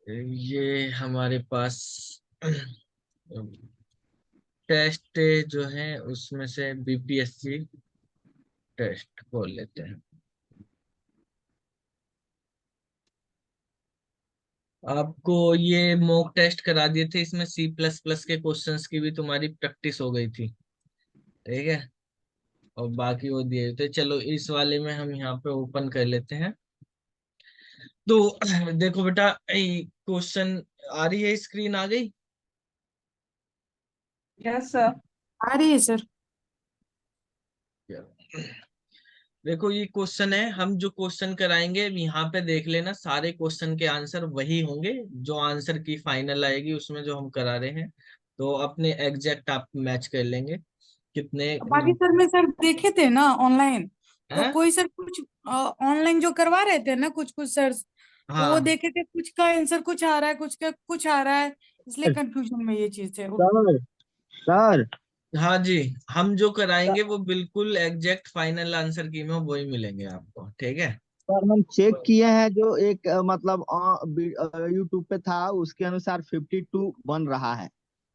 ये हमारे पास टेस्ट जो है उसमें से बीपीएससी टेस्ट खोल लेते हैं। आपको ये मॉक टेस्ट करा दिए थे, इसमें सी प्लस प्लस के क्वेश्चंस की भी तुम्हारी प्रैक्टिस हो गई थी। ठीक है, और बाकी वो दिए थे। चलो इस वाले में हम यहाँ पे ओपन कर लेते हैं। तो देखो बेटा, क्वेश्चन आ रही है, स्क्रीन आ गई। Yes sir. आ रही है सर। देखो ये क्वेश्चन है, हम जो क्वेश्चन कराएंगे अब यहाँ पे देख लेना, सारे क्वेश्चन के आंसर वही होंगे। जो आंसर की फाइनल आएगी उसमें जो हम करा रहे हैं, तो अपने एग्जैक्ट आप मैच कर लेंगे कितने बाकी सर नंबर में सर देखे थे ना ऑनलाइन, तो हैं। कोई सर कुछ ऑनलाइन जो करवा रहे थे ना कुछ कुछ सर, तो वो हाँ देखे थे कुछ का आंसर कुछ आ रहा है, कुछ का कुछ आ रहा है, इसलिए कंफ्यूजन में ये चीज है। सर सर हाँ जी, हम जो कराएंगे सर वो बिल्कुल एग्जैक्ट फाइनल आंसर की में वही मिलेंगे आपको। ठीक है। हम चेक किए हैं जो एक मतलब यूट्यूब पे था उसके अनुसार 52 बन रहा है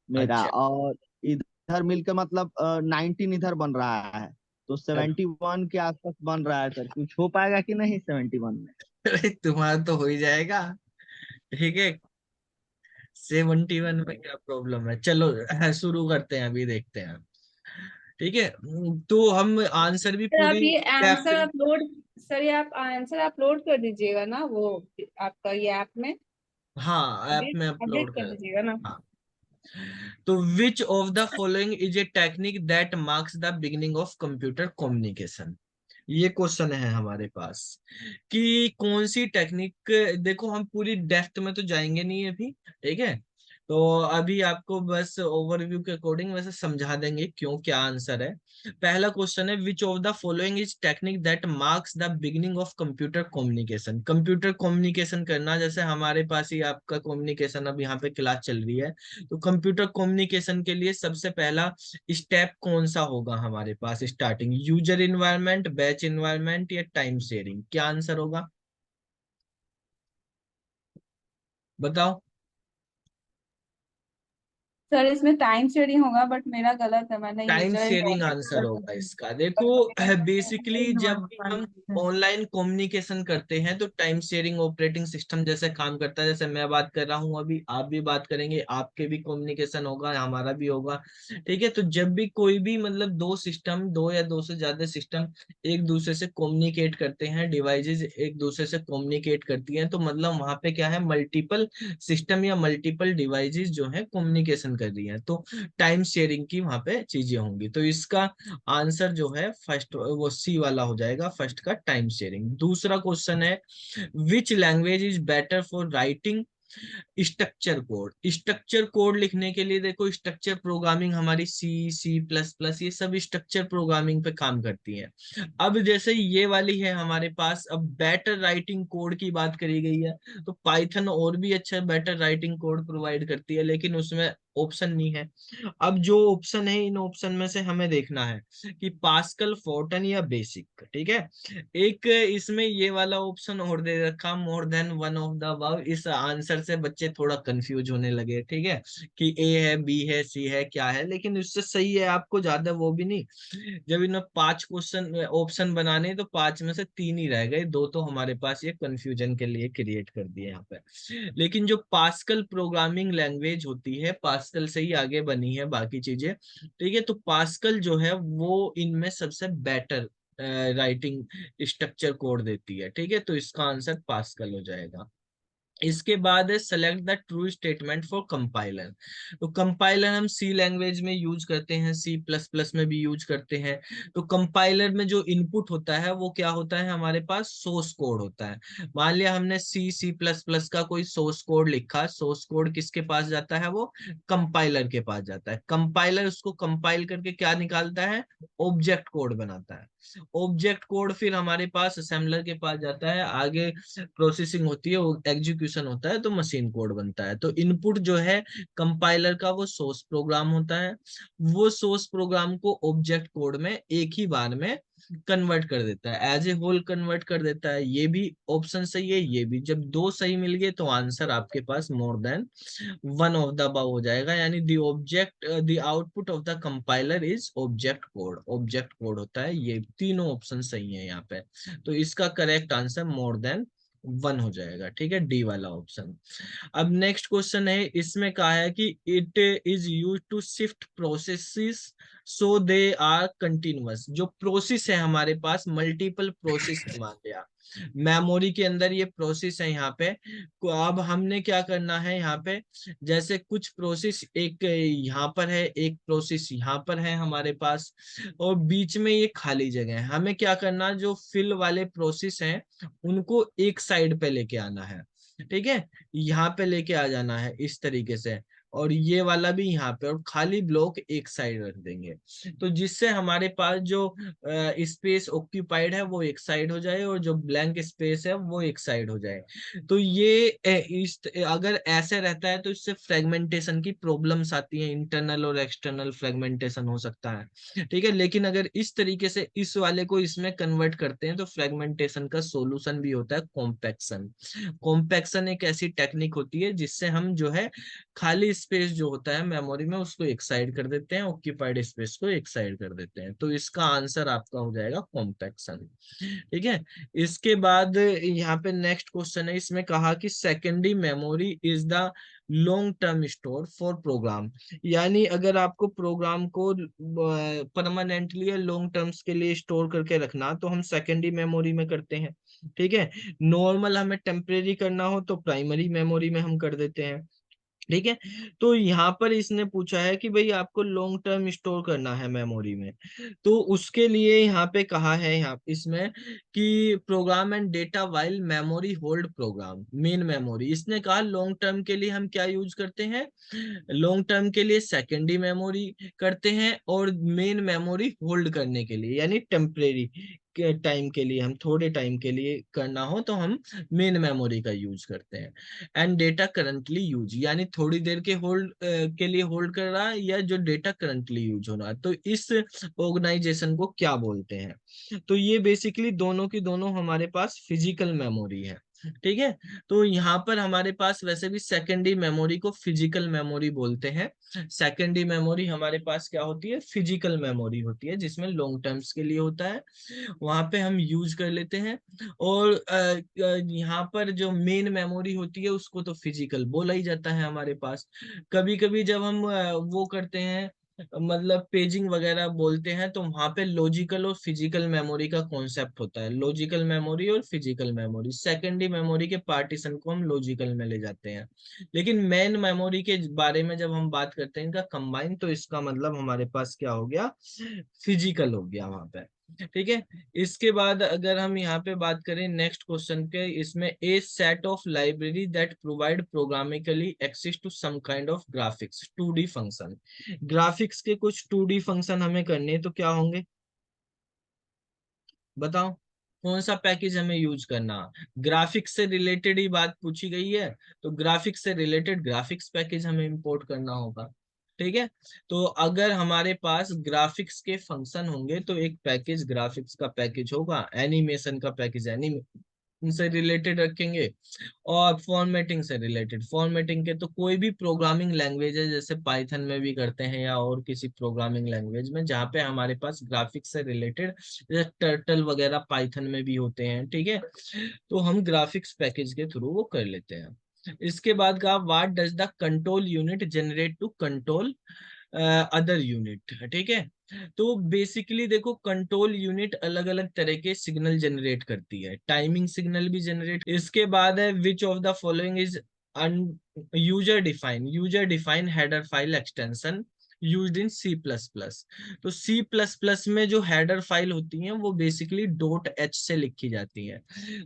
मेरा, अच्छा और इधर मिलकर मतलब 19 इधर बन रहा है, तो चलो। 71 के आसपास बन रहा है। सर कुछ हो पाएगा कि नहीं 71 में? तुम्हारा तो हो ही जाएगा। ठीक है, 71 में क्या प्रॉब्लम है। चलो शुरू करते हैं, अभी देखते हैं। ठीक है, तो हम आंसर भी सर आप पूरी ये आंसर कैप्चर। अपलोड सर ये आप आंसर अपलोड कर दीजिएगा ना, वो आपका ये ऐप में हाँ, ऐप अपडेट में अपडेट अपलोड कर कर। दीजिएगा ना। हाँ, तो विच of the following is a technique that marks the beginning of computer communication. ये क्वेश्चन है हमारे पास कि कौन सी टेक्निक। देखो हम पूरी डेप्थ में तो जाएंगे नहीं अभी। ठीक है, तो अभी आपको बस ओवरव्यू के अकॉर्डिंग वैसे समझा देंगे क्यों, क्या आंसर है। पहला क्वेश्चन है, विच of the following is technique that marks the beginning of computer communication. Computer communication करना, जैसे हमारे पास ही आपका कम्युनिकेशन अब यहाँ पे क्लास चल रही है, तो कंप्यूटर कम्युनिकेशन के लिए सबसे पहला स्टेप कौन सा होगा हमारे पास starting, user environment, batch environment या टाइम शेयरिंग, क्या आंसर होगा बताओ। सर इसमें टाइम शेयरिंग होगा, बट मेरा गलत है, मैंने टाइम यूजर शेयरिंग आंसर होगा इसका। देखो बेसिकली जब भी हम ऑनलाइन कम्युनिकेशन करते हैं तो टाइम शेयरिंग ऑपरेटिंग सिस्टम जैसे काम करता है। जैसे मैं बात कर रहा हूँ अभी, आप भी बात करेंगे, आपके भी कम्युनिकेशन होगा, हमारा भी होगा। ठीक है, तो जब भी कोई भी मतलब दो सिस्टम, दो या दो से ज्यादा सिस्टम एक दूसरे से कम्युनिकेट करते हैं, डिवाइसेस एक दूसरे से कम्युनिकेट करती हैं, तो मतलब वहां पे क्या है, मल्टीपल सिस्टम या मल्टीपल डिवाइसेस जो है कम्युनिकेशन कर रही हैं, तो टाइम शेयरिंग की वहां पे चीजें होंगी। तो इसका आंसर जो है फर्स्ट वो सी वाला हो जाएगा, फर्स्ट का टाइम शेयरिंग। दूसरा क्वेश्चन है, which language is better for writing structure code. Structure code लिखने के लिए देखो, स्ट्रक्चर प्रोग्रामिंग हमारी सी, सी प्लस प्लस, ये सब स्ट्रक्चर प्रोग्रामिंग पे काम करती है। अब जैसे ये वाली है हमारे पास, अब बेटर राइटिंग कोड की बात करी गई है, तो पाइथन और भी अच्छा बेटर राइटिंग कोड प्रोवाइड करती है, लेकिन उसमें ऑप्शन नहीं है। अब जो ऑप्शन है, इन ऑप्शन में से हमें देखना है कि पास्कल, फोर्टन या बेसिक। ठीक है, एक इसमें ये वाला ऑप्शन और दे रखा, मोर than one of the above. इस आंसर से बच्चे थोड़ा कंफ्यूज होने लगे। ठीक है, कि ए है, बी है, सी है, क्या है, लेकिन उससे सही है आपको ज्यादा वो भी नहीं। जब इन्हें पांच क्वेश्चन ऑप्शन बनाने, तो पांच में से तीन ही रह गए, दो तो हमारे पास ये कंफ्यूजन के लिए क्रिएट कर दिए यहाँ पे। लेकिन जो पास्कल प्रोग्रामिंग लैंग्वेज होती है, पास्कल से ही आगे बनी है बाकी चीजें। ठीक है, तो पास्कल जो है वो इनमें सबसे बेटर राइटिंग स्ट्रक्चर कोड देती है। ठीक है, तो इसका आंसर पास्कल हो जाएगा। इसके बाद है, select the true statement for compiler. तो कंपाइलर हम सी लैंग्वेज में यूज करते हैं, सी प्लस प्लस में भी यूज करते हैं। तो कंपाइलर में जो इनपुट होता है वो क्या होता है, हमारे पास सोर्स कोड होता है। मान लिया हमने सी, सी प्लस प्लस का कोई सोर्स कोड लिखा, सोर्स कोड किसके पास जाता है, वो कंपाइलर के पास जाता है। कंपाइलर उसको कंपाइल करके क्या निकालता है, ऑब्जेक्ट कोड बनाता है। ऑब्जेक्ट कोड फिर हमारे पास असेंबलर के पास जाता है, आगे प्रोसेसिंग होती है, एग्जीक्यूशन होता है, तो मशीन कोड बनता है। तो इनपुट जो है कंपाइलर का, वो सोर्स प्रोग्राम होता है। वो सोर्स प्रोग्राम को ऑब्जेक्ट कोड में एक ही बार में कन्वर्ट कर देता है, एज ए होल कन्वर्ट कर देता है। ये भी ऑप्शन सही है, ये भी। जब दो सही मिल गए तो आंसर आपके पास more than one of the above हो जाएगा, यानी the output of the compiler is object code. Object code होता है। ये तीनों ऑप्शन सही है यहाँ पे, तो इसका correct answer more than one हो जाएगा। ठीक है, डी वाला ऑप्शन। अब नेक्स्ट क्वेश्चन है, इसमें कहा है कि it is use to shift processes so they are continuous. जो प्रोसेस है हमारे पास, मल्टीपल प्रोसेस है, मान लिया मेमोरी के अंदर ये प्रोसेस है यहाँ पे। अब हमने क्या करना है यहाँ पे, जैसे कुछ प्रोसेस एक यहाँ पर है, एक प्रोसेस यहाँ पर है हमारे पास, और बीच में ये खाली जगह है। हमें क्या करना, जो फिल वाले प्रोसेस हैं उनको एक साइड पे लेके आना है। ठीक है, यहाँ पे लेके आ जाना है इस तरीके से, और ये वाला भी यहाँ पे, और खाली ब्लॉक एक साइड रख देंगे, तो जिससे हमारे पास जो स्पेस ऑक्यूपाइड है वो एक साइड हो जाए, और जो ब्लैंक स्पेस है वो एक साइड हो जाए। तो ये अगर ऐसे रहता है तो इससे फ्रेगमेंटेशन की प्रॉब्लम्स आती है, इंटरनल और एक्सटर्नल फ्रेगमेंटेशन हो सकता है। ठीक है, लेकिन अगर इस तरीके से इस वाले को इसमें कन्वर्ट करते हैं तो फ्रेगमेंटेशन का सोल्यूशन भी होता है कॉम्पैक्शन। कॉम्पैक्शन एक ऐसी टेक्निक होती है जिससे हम जो है खाली स्पेस जो होता है मेमोरी में उसको एक साइड कर देते हैं, ऑक्यूपाइड स्पेस को एक साइड कर देते हैं। तो इसका आंसर आपका हो जाएगा कॉम्पैक्शन। ठीक है, इसके बाद यहाँ पे नेक्स्ट क्वेश्चन है, इसमें कहा कि secondary memory is the long term store for program. यानी अगर आपको प्रोग्राम को परमानेंटली या लॉन्ग टर्म्स के लिए स्टोर करके रखना तो हम सेकेंडरी मेमोरी में करते हैं। ठीक है, नॉर्मल हमें टेम्परेरी करना हो तो प्राइमरी मेमोरी में हम कर देते हैं। ठीक है, तो यहाँ पर इसने पूछा है कि भाई आपको लॉन्ग टर्म स्टोर करना है मेमोरी में, तो उसके लिए यहाँ पे कहा है, यहाँ इसमें कि program and data while memory hold program main memory. इसने कहा लॉन्ग टर्म के लिए हम क्या यूज करते हैं, लॉन्ग टर्म के लिए सेकेंडरी मेमोरी करते हैं, और मेन मेमोरी होल्ड करने के लिए यानी टेम्परेरी के टाइम के लिए, हम थोड़े टाइम के लिए करना हो तो हम मेन मेमोरी का यूज करते हैं। एंड डेटा करंटली यूज, यानी थोड़ी देर के होल्ड के लिए होल्ड कर रहा है, या जो डेटा करंटली यूज हो रहा है, तो इस ऑर्गेनाइजेशन को क्या बोलते हैं। तो ये बेसिकली दोनों की दोनों हमारे पास फिजिकल मेमोरी है। ठीक है, तो यहाँ पर हमारे पास वैसे भी सेकेंडरी मेमोरी को फिजिकल मेमोरी बोलते हैं। सेकेंडरी मेमोरी हमारे पास क्या होती है, फिजिकल मेमोरी होती है, जिसमें लॉन्ग टर्म्स के लिए होता है, वहां पे हम यूज कर लेते हैं। और यहाँ पर जो मेन मेमोरी होती है उसको तो फिजिकल बोला ही जाता है हमारे पास। कभी कभी जब हम वो करते हैं, मतलब पेजिंग वगैरह बोलते हैं, तो वहां पे लॉजिकल और फिजिकल मेमोरी का कॉन्सेप्ट होता है। लॉजिकल मेमोरी और फिजिकल मेमोरी, सेकेंडरी मेमोरी के पार्टीशन को हम लॉजिकल में ले जाते हैं, लेकिन मेन मेमोरी के बारे में जब हम बात करते हैं इनका कंबाइन, तो इसका मतलब हमारे पास क्या हो गया, फिजिकल हो गया वहां पे। ठीक है, इसके बाद अगर हम यहाँ पे बात करें नेक्स्ट क्वेश्चन के, इसमें a set of library that provide programmatically access to some kind of graphics 2D function. Graphics के कुछ 2D फंक्शन हमें करने हैं, तो क्या होंगे बताओ, कौन सा पैकेज हमें यूज करना। ग्राफिक्स से रिलेटेड ही बात पूछी गई है, तो ग्राफिक्स से रिलेटेड ग्राफिक्स पैकेज हमें इंपोर्ट करना होगा। ठीक है, तो अगर हमारे पास ग्राफिक्स के फंक्शन होंगे तो एक पैकेज ग्राफिक्स का पैकेज होगा, एनिमेशन का पैकेज से रिलेटेड रखेंगे, और फॉर्मेटिंग से रिलेटेड, फॉर्मेटिंग के तो कोई भी प्रोग्रामिंग लैंग्वेज है, जैसे पाइथन में भी करते हैं या और किसी प्रोग्रामिंग लैंग्वेज में जहाँ पे हमारे पास ग्राफिक्स से रिलेटेड, जैसे टर्टल वगैरह पाइथन में भी होते हैं। ठीक है, तो हम ग्राफिक्स पैकेज के थ्रू वो कर लेते हैं। इसके बाद का, what does the control unit generate to control other unit. ठीक है, तो बेसिकली देखो कंट्रोल यूनिट अलग अलग तरह के सिग्नल जनरेट करती है, टाइमिंग सिग्नल भी जनरेट। इसके बाद है विच of the following is user define header file extension used in C++। तो C++ में जो हेडर फाइल होती हैं वो बेसिकली .h से लिखी जाती है,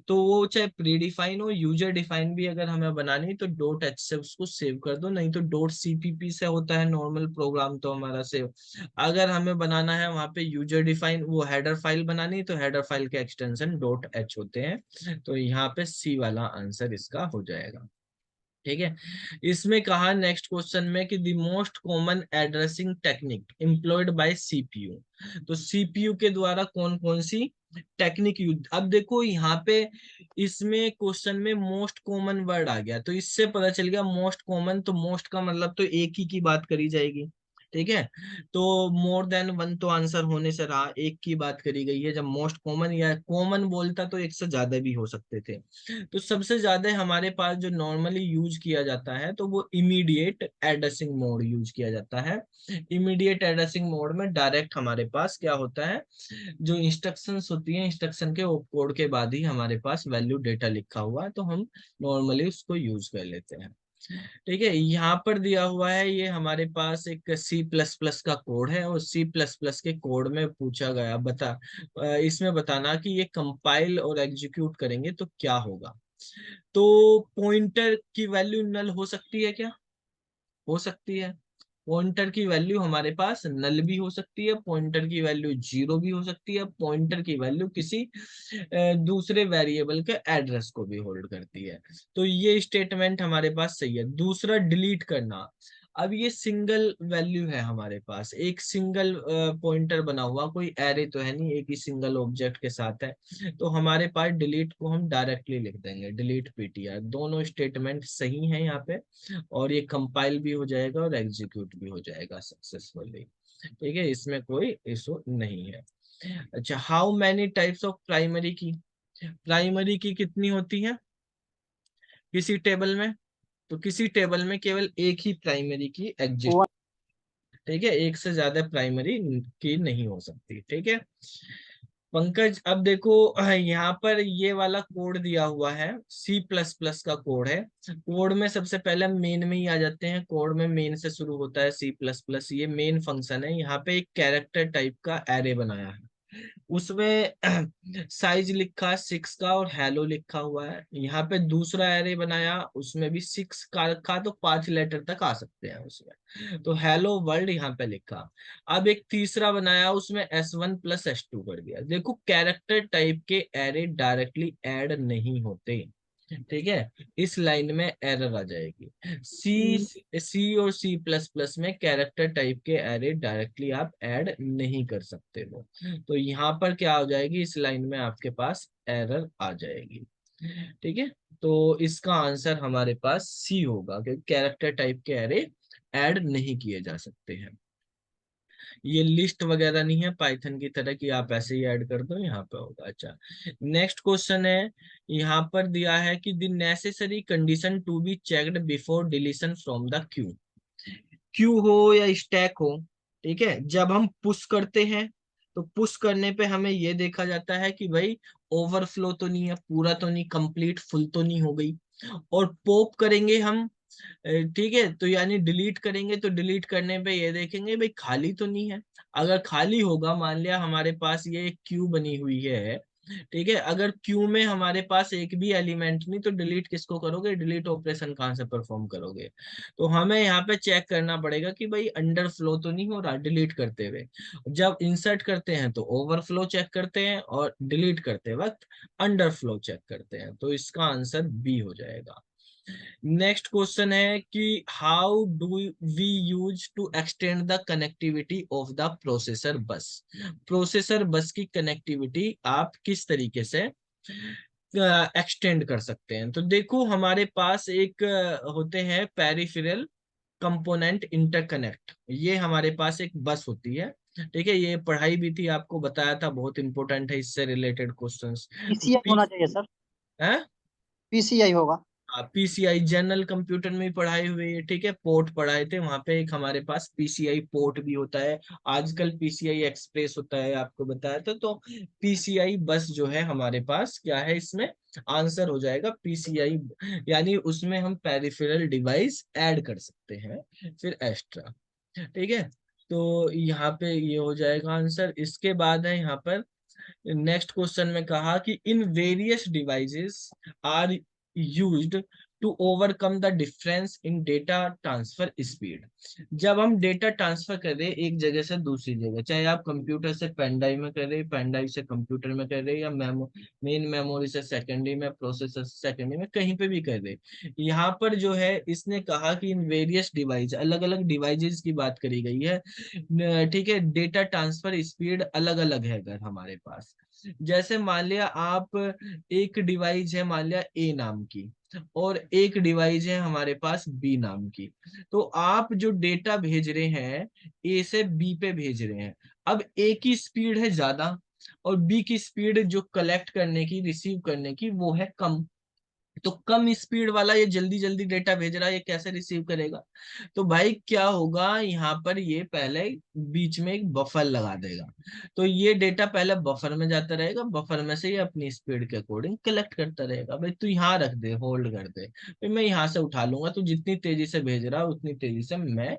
तो वो चाहे प्री डिफाइन हो, यूजर डिफाइन भी अगर हमें बनानी तो .h से उसको सेव कर दो, नहीं तो .cpp से होता है नॉर्मल प्रोग्राम तो हमारा सेव। अगर हमें बनाना है वहां पे यूजर डिफाइन वो हेडर फाइल बनानी, तो हेडर फाइल के एक्सटेंशन .h होते हैं, तो यहाँ पे C वाला आंसर इसका हो जाएगा। ठीक है। इसमें कहा नेक्स्ट क्वेश्चन में कि the most common addressing technique employed by CPU. तो सीपीयू के द्वारा कौन कौन सी टेक्निक यूज, अब देखो यहाँ पे इसमें क्वेश्चन में मोस्ट कॉमन वर्ड आ गया, तो इससे पता चल गया मोस्ट कॉमन, तो मोस्ट का मतलब तो एक ही की बात करी जाएगी। ठीक है, तो मोर देन वन तो आंसर होने से रहा, एक की बात करी गई है। जब मोस्ट कॉमन या कॉमन बोलता तो एक से ज्यादा भी हो सकते थे। तो सबसे ज्यादा हमारे पास जो नॉर्मली यूज किया जाता है तो वो इमीडिएट एड्रेसिंग मोड यूज किया जाता है। इमीडिएट एड्रेसिंग मोड में डायरेक्ट हमारे पास क्या होता है, जो इंस्ट्रक्शंस होती हैं, इंस्ट्रक्शन के कोड के बाद ही हमारे पास वैल्यू डेटा लिखा हुआ है, तो हम नॉर्मली उसको यूज कर लेते हैं। ठीक है, यहाँ पर दिया हुआ है ये हमारे पास एक सी प्लस प्लस का कोड है, और सी प्लस प्लस के कोड में पूछा गया इसमें बताना कि ये कंपाइल और एग्जीक्यूट करेंगे तो क्या होगा। तो पॉइंटर की वैल्यू नल हो सकती है क्या, हो सकती है। पॉइंटर की वैल्यू हमारे पास नल भी हो सकती है, पॉइंटर की वैल्यू जीरो भी हो सकती है, पॉइंटर की वैल्यू किसी दूसरे वेरिएबल के एड्रेस को भी होल्ड करती है। तो ये स्टेटमेंट हमारे पास सही है। दूसरा डिलीट करना, अब ये सिंगल वैल्यू है हमारे पास, एक सिंगल पॉइंटर बना हुआ, कोई एरे तो है नहीं, एक ही सिंगल ऑब्जेक्ट के साथ है, तो हमारे पास डिलीट को हम डायरेक्टली लिख देंगे, डिलीट पीटीआर। दोनों स्टेटमेंट सही हैं यहाँ पे, और ये कंपाइल भी हो जाएगा और एग्जीक्यूट भी हो जाएगा सक्सेसफुली। ठीक है, इसमें कोई इशू नहीं है। अच्छा, how many types of primary की, प्राइमरी की कितनी होती है किसी टेबल में, तो किसी टेबल में केवल एक ही प्राइमरी की एग्जिस्ट। ठीक है, एक से ज्यादा प्राइमरी की नहीं हो सकती। ठीक है पंकज, अब देखो यहाँ पर ये वाला कोड दिया हुआ है, सी प्लस प्लस का कोड है। कोड में सबसे पहले मेन में ही आ जाते हैं, कोड में मेन से शुरू होता है सी प्लस प्लस, ये मेन फंक्शन है। यहाँ पे एक कैरेक्टर टाइप का एरे बनाया है, उसमें साइज लिखा 6 का और हेलो लिखा हुआ है। यहाँ पे दूसरा एरे बनाया, उसमें भी 6 का रखा, तो 5 लेटर तक आ सकते हैं उसमें, तो हेलो वर्ल्ड यहाँ पे लिखा। अब एक तीसरा बनाया, उसमें S1 प्लस S2 कर दिया। देखो कैरेक्टर टाइप के एरे डायरेक्टली ऐड नहीं होते, ठीक है, इस लाइन में एरर आ जाएगी। सी और सी प्लस प्लस में कैरेक्टर टाइप के एरे डायरेक्टली आप ऐड नहीं कर सकते हो, तो यहाँ पर क्या हो जाएगी, इस लाइन में आपके पास एरर आ जाएगी। ठीक है, तो इसका आंसर हमारे पास सी होगा, क्योंकि कैरेक्टर टाइप के एरे ऐड नहीं किए जा सकते हैं। ये लिस्ट वगैरह नहीं है पाइथन की तरह कि आप ऐसे ही ऐड कर दो, यहाँ पे होगा। अच्छा, नेक्स्ट क्वेश्चन है, यहाँ पर दिया है कि the necessary condition to be checked before deletion from the queue, queue हो या स्टैक हो। ठीक है, जब हम पुश करते हैं तो पुश करने पे हमें ये देखा जाता है कि भाई ओवरफ्लो तो नहीं है, पूरा तो नहीं, कंप्लीट फुल तो नहीं हो गई। और पॉप करेंगे हम, ठीक है, तो यानी डिलीट करेंगे तो डिलीट करने पे ये देखेंगे भाई खाली तो नहीं है। अगर खाली होगा, मान लिया हमारे पास ये एक क्यू बनी हुई है, ठीक है, अगर क्यू में हमारे पास एक भी एलिमेंट नहीं, तो डिलीट किसको करोगे, डिलीट ऑपरेशन कहाँ से परफॉर्म करोगे। तो हमें यहाँ पे चेक करना पड़ेगा कि भाई अंडर फ्लो तो नहीं हो रहा डिलीट करते हुए। जब इंसर्ट करते हैं तो ओवरफ्लो चेक करते हैं, और डिलीट करते वक्त अंडर फ्लो चेक करते हैं, तो इसका आंसर बी हो जाएगा। नेक्स्ट क्वेश्चन है कि how do we use to extend the connectivity of the processor bus, processor bus की कनेक्टिविटी आप किस तरीके से एक्सटेंड कर सकते हैं। तो देखो हमारे पास एक होते हैं पेरिफेरल कंपोनेंट इंटरकनेक्ट, ये हमारे पास एक बस होती है। ठीक है, ये पढ़ाई भी थी, आपको बताया था, बहुत इंपॉर्टेंट है, इससे रिलेटेड क्वेश्चंस। पीसीआई होना चाहिए सर, है पीसीआई होगा। पीसीआई जनरल कंप्यूटर में भी पढ़ाई हुई है। ठीक है, पोर्ट पढ़ाए थे वहां पे, एक हमारे पास पीसीआई पोर्ट भी होता है, आजकल पीसीआई एक्सप्रेस होता है, आपको बताया था। तो पीसीआई बस जो है हमारे पास क्या है, इसमें आंसर हो जाएगा पीसीआई, यानी उसमें हम पेरिफेरल डिवाइस ऐड कर सकते हैं फिर एक्स्ट्रा। ठीक है, तो यहाँ पे ये हो जाएगा आंसर। इसके बाद है यहाँ पर नेक्स्ट क्वेश्चन में कहा कि in various devices are used to overcome the difference in data transfer speed। जब हम डेटा ट्रांसफर कर रहे हैं एक जगह से दूसरी जगह, चाहे आप कंप्यूटर से पेन ड्राइव में कर रहे हैं, पेन ड्राइव से कंप्यूटर में कर रहे हैं, या मेन मेमोरी से सेकेंडरी में, प्रोसेसर से सेकेंडरी में, कहीं पे भी कर रहे हैं, यहाँ पर जो है इसने कहा कि इन वेरियस डिवाइस, अलग अलग डिवाइसेस की बात करी गई है। ठीक है, डेटा ट्रांसफर स्पीड अलग अलग है अगर हमारे पास। जैसे मान लिया आप, एक डिवाइस है मान लिया ए नाम की, और एक डिवाइस है हमारे पास बी नाम की, तो आप जो डेटा भेज रहे हैं ए से बी पे भेज रहे हैं। अब ए की स्पीड है ज्यादा और बी की स्पीड जो कलेक्ट करने की, रिसीव करने की, वो है कम। तो कम स्पीड वाला ये जल्दी जल्दी डेटा भेज रहा है, ये कैसे रिसीव करेगा? तो भाई क्या होगा, यहाँ पर ये पहले बीच में एक बफर लगा देगा। तो ये डेटा पहले बफर में जाता रहेगा, बफर में से ये अपनी स्पीड के अकॉर्डिंग कलेक्ट करता रहेगा। भाई तू यहाँ रख दे, होल्ड कर दे, फिर मैं यहाँ से उठा लूंगा, तू जितनी तेजी से भेज रहा है उतनी तेजी से मैं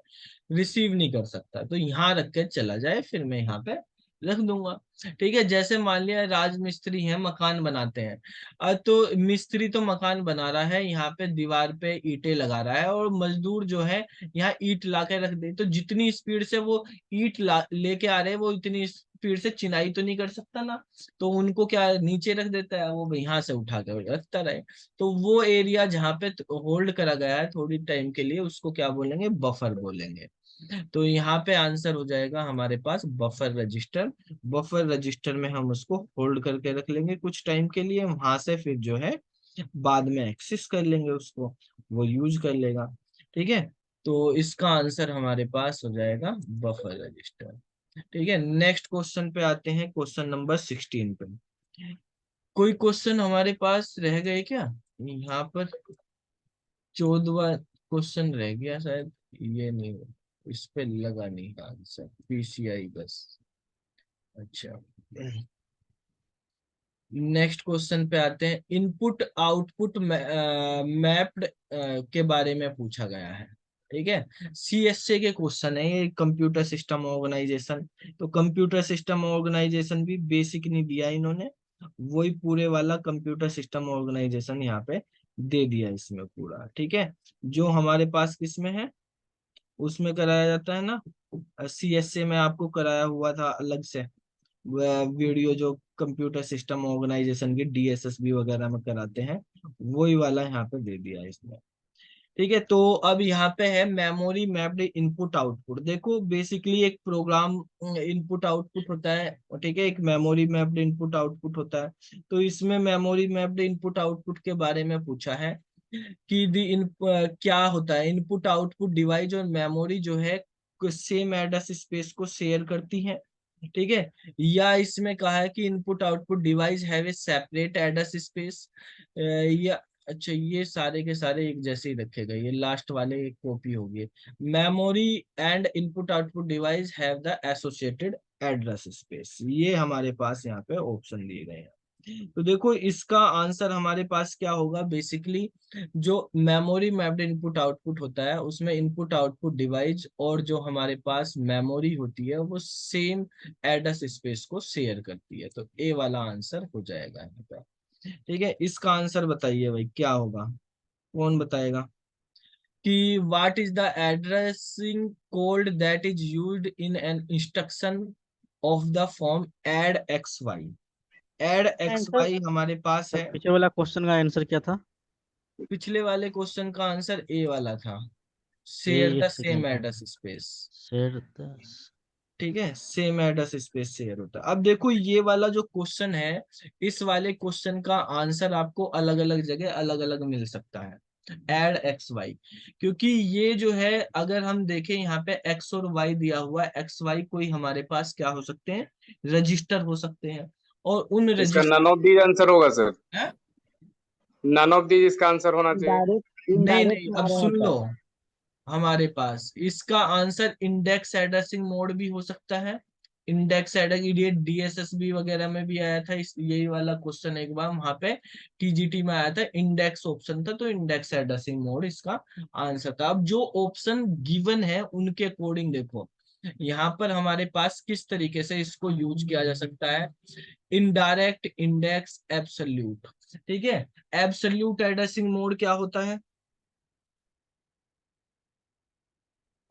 रिसीव नहीं कर सकता, तो यहाँ रख के चला जाए, फिर मैं यहाँ पे रख दूंगा। ठीक है, जैसे मान लिया राजमिस्त्री हैं, मकान बनाते हैं। तो मिस्त्री तो मकान बना रहा है, यहाँ पे दीवार पे ईंटें लगा रहा है, और मजदूर जो है यहाँ ईंट ला के रख दे, तो जितनी स्पीड से वो ईंट लेके आ रहे हैं, वो इतनी स्पीड से चिनाई तो नहीं कर सकता ना, तो उनको क्या नीचे रख देता है, वो यहाँ से उठा के रखता रहे। तो वो एरिया जहाँ पे होल्ड करा गया है थोड़ी टाइम के लिए, उसको क्या बोलेंगे, बफर बोलेंगे। तो यहाँ पे आंसर हो जाएगा हमारे पास बफर रजिस्टर। बफर रजिस्टर में हम उसको होल्ड करके रख लेंगे कुछ टाइम के लिए, वहां से फिर जो है बाद में एक्सेस कर लेंगे उसको, वो यूज कर लेगा। ठीक है, तो इसका आंसर हमारे पास हो जाएगा बफर रजिस्टर। ठीक है, नेक्स्ट क्वेश्चन पे आते हैं, क्वेश्चन नंबर 16 पे। कोई क्वेश्चन हमारे पास रह गए क्या यहाँ पर? 14वां क्वेश्चन रह गया शायद, ये नहीं, इस पे लगा नहीं आंसर, पीसीआई बस। अच्छा, नेक्स्ट क्वेश्चन पे आते हैं। इनपुट आउटपुट मैप्ड के बारे में पूछा गया है। ठीक है, सीएसए के क्वेश्चन है ये, कंप्यूटर सिस्टम ऑर्गेनाइजेशन। तो कंप्यूटर सिस्टम ऑर्गेनाइजेशन भी बेसिक नहीं दिया इन्होंने, वही पूरे वाला कंप्यूटर सिस्टम ऑर्गेनाइजेशन यहाँ पे दे दिया इसमें पूरा। ठीक है, जो हमारे पास किसमें है उसमें कराया जाता है ना, सीएसए में आपको कराया हुआ था अलग से वीडियो, जो कंप्यूटर सिस्टम ऑर्गेनाइजेशन की डीएसएसबी वगैरह में कराते हैं, वही वाला यहाँ पे दे दिया है इसमें। ठीक है, तो अब यहाँ पे है मेमोरी मैप्ड इनपुट आउटपुट। देखो बेसिकली एक प्रोग्राम इनपुट आउटपुट होता है, ठीक है, एक मेमोरी मैप्ड इनपुट आउटपुट होता है। तो इसमें मेमोरी मैप्ड इनपुट आउटपुट के बारे में पूछा है कि क्या होता है, इनपुट आउटपुट डिवाइस और मेमोरी जो है सेम एड्रेस स्पेस को शेयर करती है। ठीक है, या इसमें कहा है कि input output device have a separate address space, या अच्छा ये सारे के सारे एक जैसे ही रखे गए, ये लास्ट वाले एक कॉपी हो गए। Memory and input output device have the associated address space, ये हमारे पास यहाँ पे ऑप्शन दिए गए हैं। तो देखो इसका आंसर हमारे पास क्या होगा, बेसिकली जो मेमोरी मैप्ड इनपुट आउटपुट होता है उसमें इनपुट आउटपुट डिवाइस और जो हमारे पास मेमोरी होती है वो सेम एड्रेस स्पेस को शेयर करती है, तो ए वाला आंसर हो जाएगा यहाँ पे। ठीक है, इसका आंसर बताइए भाई क्या होगा, कौन बताएगा कि what is the addressing code that is used in an instruction of the form add X Y. Add X answer Y हमारे पास है। पीछे वाला क्वेश्चन का आंसर क्या था? पिछले वाले क्वेश्चन का आंसर ए वाला था, शेयर एक the same second, address space. शेर 10। ठीक है, सेम एड्रेस स्पेस शेयर होता है। अब देखो ये वाला जो क्वेश्चन है, इस वाले क्वेश्चन का आंसर आपको अलग अलग जगह अलग अलग मिल सकता है, एड एक्स वाई, क्योंकि ये जो है अगर हम देखें यहाँ पे एक्स और वाई दिया हुआ है, एक्स वाई कोई हमारे पास क्या हो सकते हैं, रजिस्टर हो सकते हैं, और उन इसका register none of these answer होगा सर, नन ऑफ दीज इसका आंसर होना चाहिए। डायरेक्ट नहीं इनडायरेक्ट नहीं, अब मारे हैं सुन लो, सर। हमारे पास इसका आंसर इंडेक्स एड्रेसिंग मोड भी हो सकता है। इंडेक्स एड्रेस, ये डीएसएसबी वगैरह में भी आया था, इस यही वाला क्वेश्चन एक बार वहां पे टीजीटी में आया था, इंडेक्स ऑप्शन था, तो इंडेक्स एड्रेसिंग मोड इसका आंसर था। अब जो ऑप्शन गिवन है उनके अकॉर्डिंग देखो यहाँ पर हमारे पास किस तरीके से इसको यूज किया जा सकता है। Indirect, index, absolute. ठीक है। एब्सोल्यूट एड्रेसिंग मोड क्या होता है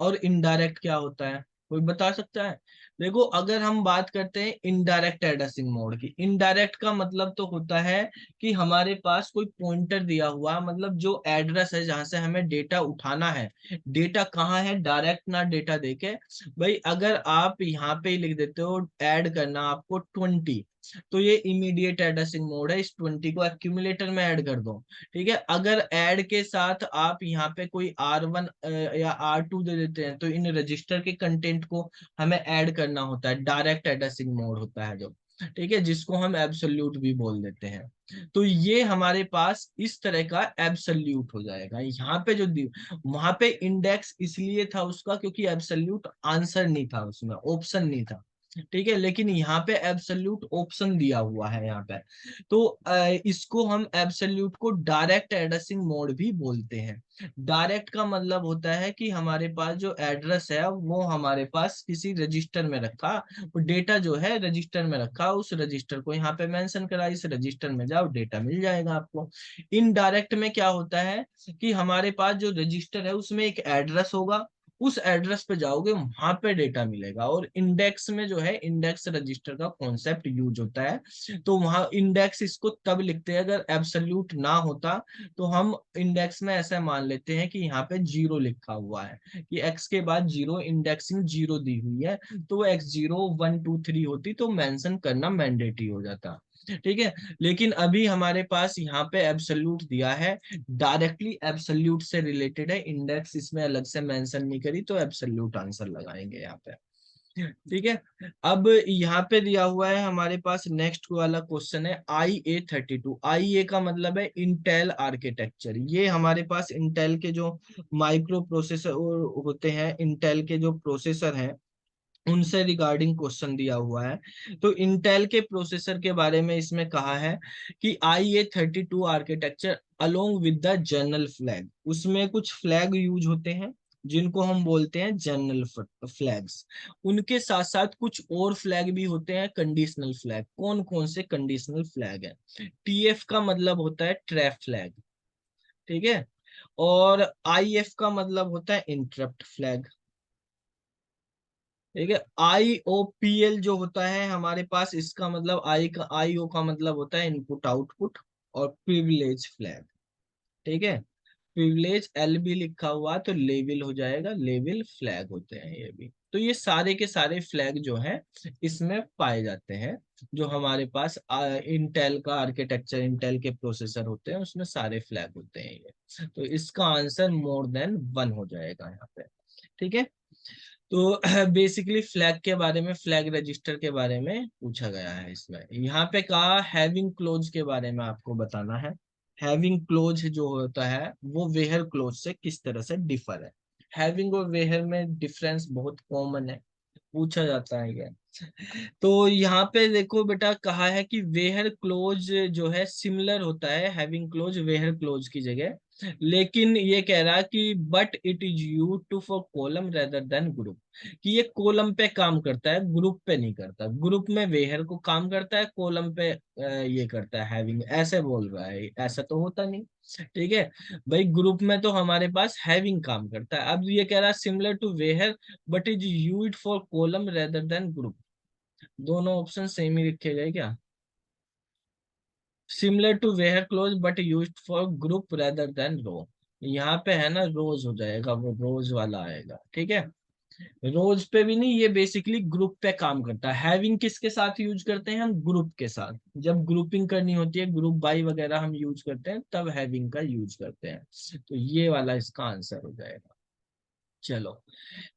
और इनडायरेक्ट क्या होता है, कोई बता सकता है? देखो, अगर हम बात करते हैं इनडायरेक्ट एड्रेसिंग मोड की, इनडायरेक्ट का मतलब तो होता है कि हमारे पास कोई पॉइंटर दिया हुआ, मतलब जो एड्रेस है जहां से हमें डेटा उठाना है, डेटा कहाँ है, डायरेक्ट ना डेटा देके। भाई अगर आप यहाँ पे ही लिख देते हो ऐड करना आपको 20, तो ये इमीडिएट एड्रेसिंग मोड है, इस 20 को एक्यूमुलेटर में ऐड कर दो। ठीक है। अगर ऐड के साथ आप यहाँ पे कोई R1 या R2 दे देते हैं, तो इन रजिस्टर के कंटेंट को हमें ऐड करना होता है, डायरेक्ट एड्रेसिंग मोड होता है जो। ठीक है, जिसको हम एब्सोल्यूट भी बोल देते हैं। तो ये हमारे पास इस तरह का एब्सोल्यूट हो जाएगा। यहाँ पे जो वहां पे इंडेक्स इसलिए था उसका क्योंकि एब्सोल्यूट आंसर नहीं था, उसमें ऑप्शन नहीं था। ठीक है, लेकिन यहाँ पे एब्सोल्यूट ऑप्शन दिया हुआ है यहाँ पे। तो इसको हम एब्सोल्यूट को डायरेक्ट एड्रेसिंग मोड भी बोलते हैं। डायरेक्ट का मतलब होता है कि हमारे पास जो एड्रेस है वो हमारे पास किसी रजिस्टर में रखा, वो डेटा जो है रजिस्टर में रखा, उस रजिस्टर को यहाँ पे मेंशन करा, इस रजिस्टर में जाओ डेटा मिल जाएगा आपको। इनडायरेक्ट में क्या होता है कि हमारे पास जो रजिस्टर है उसमें एक एड्रेस होगा, उस एड्रेस पे जाओगे वहां पे डेटा मिलेगा। और इंडेक्स में जो है इंडेक्स रजिस्टर का कॉन्सेप्ट यूज होता है। तो वहां इंडेक्स इसको तब लिखते हैं अगर एब्सोल्यूट ना होता, तो हम इंडेक्स में ऐसा मान लेते हैं कि यहाँ पे 0 लिखा हुआ है कि x के बाद 0, इंडेक्सिंग 0 दी हुई है, तो वो x0 1 2 3 होती तो मेंशन करना मैंडेटरी हो जाता। ठीक है, लेकिन अभी हमारे पास यहाँ पे एब्सोल्यूट दिया है, डायरेक्टली एब्सोल्यूट से रिलेटेड है, इंडेक्स इसमें अलग से मेंशन नहीं करी, तो एब्सोल्यूट आंसर लगाएंगे यहाँ पे। ठीक है। अब यहाँ पे दिया हुआ है हमारे पास नेक्स्ट वाला क्वेश्चन है IA32। IA का मतलब है इंटेल आर्किटेक्चर। ये हमारे पास इंटेल के जो माइक्रो प्रोसेसर होते हैं, इंटेल के जो प्रोसेसर हैं, उनसे रिगार्डिंग क्वेश्चन दिया हुआ है। तो इंटेल के प्रोसेसर के बारे में इसमें कहा है कि IA32 architecture along with the general flag, उसमें कुछ फ्लैग यूज होते हैं जिनको हम बोलते हैं जनरल फ्लैग्स। उनके साथ साथ कुछ और फ्लैग भी होते हैं कंडीशनल फ्लैग। कौन कौन से कंडीशनल फ्लैग है? TF का मतलब होता है ट्रैप फ्लैग। ठीक है। और IF का मतलब होता है इंटरप्ट फ्लैग। ठीक है। IOPL जो होता है हमारे पास, इसका मतलब IO का मतलब होता है इनपुट आउटपुट और प्रिविलेज फ्लैग। ठीक है। प्रिविलेज L भी लिखा हुआ तो लेवल हो जाएगा, लेवल फ्लैग होते हैं ये भी। तो ये सारे के सारे फ्लैग जो हैं इसमें पाए जाते हैं, जो हमारे पास इंटेल का आर्किटेक्चर, इंटेल के प्रोसेसर होते हैं उसमें सारे फ्लैग होते हैं ये। तो इसका आंसर मोर देन 1 हो जाएगा यहाँ पे। ठीक है। तो बेसिकली फ्लैग के बारे में, फ्लैग रजिस्टर के बारे में पूछा गया है इसमें। यहाँ पे कहा हैविंग क्लोज के बारे में आपको बताना है। हैविंग क्लोज जो होता है वो वेयर क्लोज से किस तरह से डिफर है। हैविंग और वेयर में डिफरेंस बहुत कॉमन है, पूछा जाता है ये। तो यहाँ पे देखो बेटा, कहा है कि वेयर क्लोज जो है सिमिलर होता है हैविंग क्लोज वेयर क्लोज की जगह, लेकिन ये कह रहा है कि but it is use to for column rather than group, कि ये कॉलम पे काम करता है, ग्रुप पे नहीं करता। ग्रुप में वेयर को काम करता है, कॉलम पे ये करता है हैविंग, ऐसे बोल रहा है। ऐसा तो होता नहीं। ठीक है भाई, ग्रुप में तो हमारे पास हैविंग काम करता है। अब ये कह रहा है similar to where but is use for column rather than group. दोनों ऑप्शन सेम ही लिखे गए क्या? Similar to where clause but used for group rather than row. यहाँ पे है ना रोज हो जाएगा, वो रोज वाला आएगा। ठीक है। रोज पे भी नहीं, ये बेसिकली ग्रुप पे काम करता है। हैविंग किसके साथ यूज करते हैं हम? ग्रुप के साथ। जब ग्रुपिंग करनी होती है, ग्रुप बाय वगैरह हम यूज करते हैं, तब हैविंग का यूज करते हैं। तो ये वाला इसका आंसर हो जाएगा। चलो,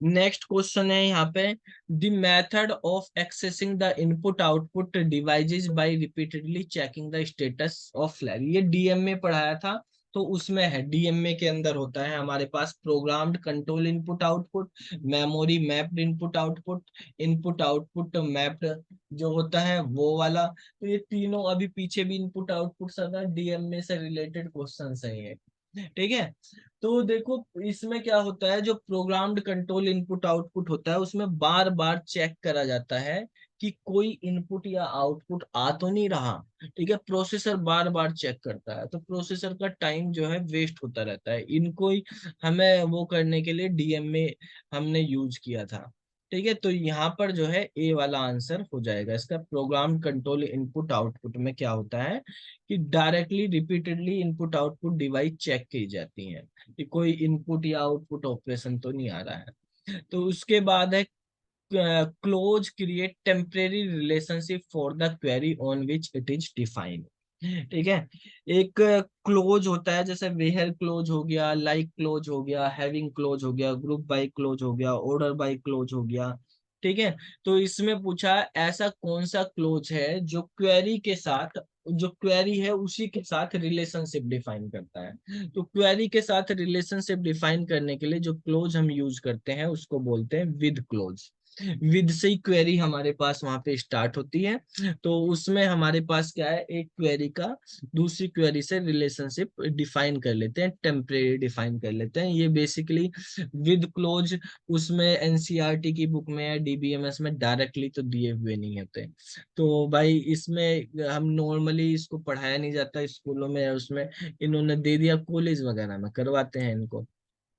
नेक्स्ट क्वेश्चन है यहाँ पे, the method of accessing the input output devices by repeatedly checking the status of flag. ये डीएम में पढ़ाया था, तो उसमें है। डीएमए के अंदर होता है हमारे पास programmed control input output, memory mapped input output, input output mapped जो होता है वो वाला। तो ये तीनों अभी पीछे भी इनपुट आउटपुट सर डीएमए से रिलेटेड क्वेश्चन है ये। ठीक है। तो देखो, इसमें क्या होता है, जो प्रोग्राम्ड कंट्रोल इनपुट आउटपुट होता है उसमें बार बार चेक करा जाता है कि कोई इनपुट या आउटपुट आ तो नहीं रहा, ठीक है, प्रोसेसर बार बार चेक करता है, तो प्रोसेसर का टाइम जो है वेस्ट होता रहता है। इनको ही हमें वो करने के लिए डीएमए हमने यूज किया था, ठीक है। तो यहाँ पर जो है ए वाला आंसर हो जाएगा इसका। प्रोग्राम कंट्रोल इनपुट आउटपुट में क्या होता है कि directly repeatedly input output device check की जाती है कि कोई इनपुट या आउटपुट ऑपरेशन तो नहीं आ रहा है। तो उसके बाद है close create temporary relationship for the query on which it is defined, ठीक है। एक क्लोज होता है, जैसे वेयर क्लोज हो गया, लाइक क्लोज हो गया, हैविंग क्लोज हो गया, ग्रुप बाय क्लोज हो गया, ऑर्डर बाय क्लोज हो गया, ठीक है। तो इसमें पूछा ऐसा कौन सा क्लोज है जो क्वेरी के साथ, जो क्वेरी है उसी के साथ रिलेशनशिप डिफाइन करता है। तो क्वेरी के साथ रिलेशनशिप डिफाइन करने के लिए जो क्लोज हम यूज करते हैं उसको बोलते हैं विद क्लोज। विद से ही क्वेरी हमारे पास वहां पे स्टार्ट होती है। तो उसमें हमारे पास क्या है, एक क्वेरी का दूसरी क्वेरी से रिलेशनशिप डिफाइन कर लेते हैं, टेम्परेरी डिफाइन कर लेते हैं। ये बेसिकली विद क्लोज उसमें एनसीईआरटी की बुक में या डीबीएमएस में डायरेक्टली तो दिए हुए नहीं होते। तो भाई इसमें हम नॉर्मली इसको पढ़ाया नहीं जाता स्कूलों में, उसमें इन्होंने दे दिया, कॉलेज वगैरह में करवाते हैं इनको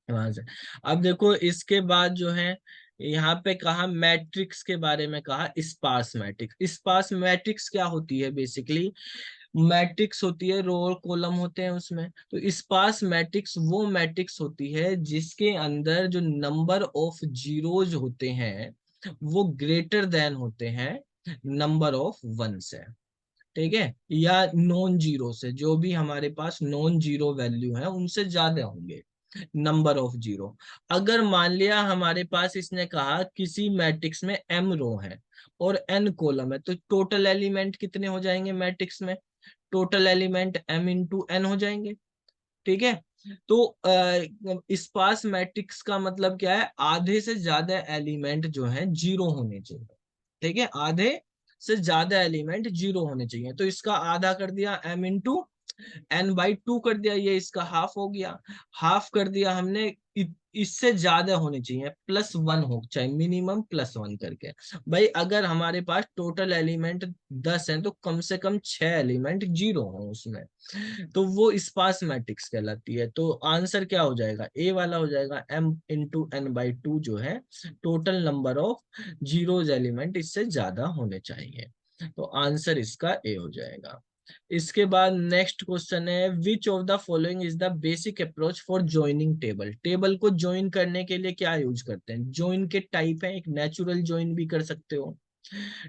वहां से। अब देखो इसके बाद जो है यहाँ पे कहा मैट्रिक्स के बारे में, कहा स्पार्स मैट्रिक्स। स्पार्स मैट्रिक्स क्या होती है, बेसिकली मैट्रिक्स होती है, रो और कॉलम होते हैं उसमें। तो स्पार्स मैट्रिक्स वो मैट्रिक्स होती है जिसके अंदर जो नंबर ऑफ जीरोज होते हैं वो ग्रेटर देन होते हैं नंबर ऑफ वन से, ठीक है, या नॉन जीरो से, जो भी हमारे पास नॉन जीरो वैल्यू है उनसे ज्यादा होंगे नंबर ऑफ जीरो। अगर मान लिया हमारे पास इसने कहा किसी मैट्रिक्स में m रो है और n कॉलम है, तो टोटल एलिमेंट कितने हो जाएंगे मैट्रिक्स में, total element m into n हो जाएंगे, ठीक है। तो स्पार्स मैट्रिक्स का मतलब क्या है, आधे से ज्यादा एलिमेंट जो है जीरो होने चाहिए, ठीक है, आधे से ज्यादा एलिमेंट जीरो होने चाहिए। तो इसका आधा कर दिया m इंटू n/2 कर दिया, ये इसका हाफ हो गया। हाफ कर दिया हमने, इससे ज्यादा होने चाहिए, +1 हो चाहिए मिनिमम, +1 करके। भाई अगर हमारे पास टोटल एलिमेंट 10 है तो कम से कम 6 एलिमेंट जीरो हो उसमें, तो वो स्पार्स मैट्रिक्स कहलाती है। तो आंसर क्या हो जाएगा, ए वाला हो जाएगा, m इंटू n/2 जो है total number of zeros element इससे ज्यादा होने चाहिए। तो आंसर इसका ए हो जाएगा। इसके बाद नेक्स्ट क्वेश्चन है, विच of the following is the basic approach for joining table. Table को ज्वाइन करने के लिए क्या यूज करते हैं, ज्वाइन के टाइप है, एक नेचुरल ज्वाइन भी कर सकते हो,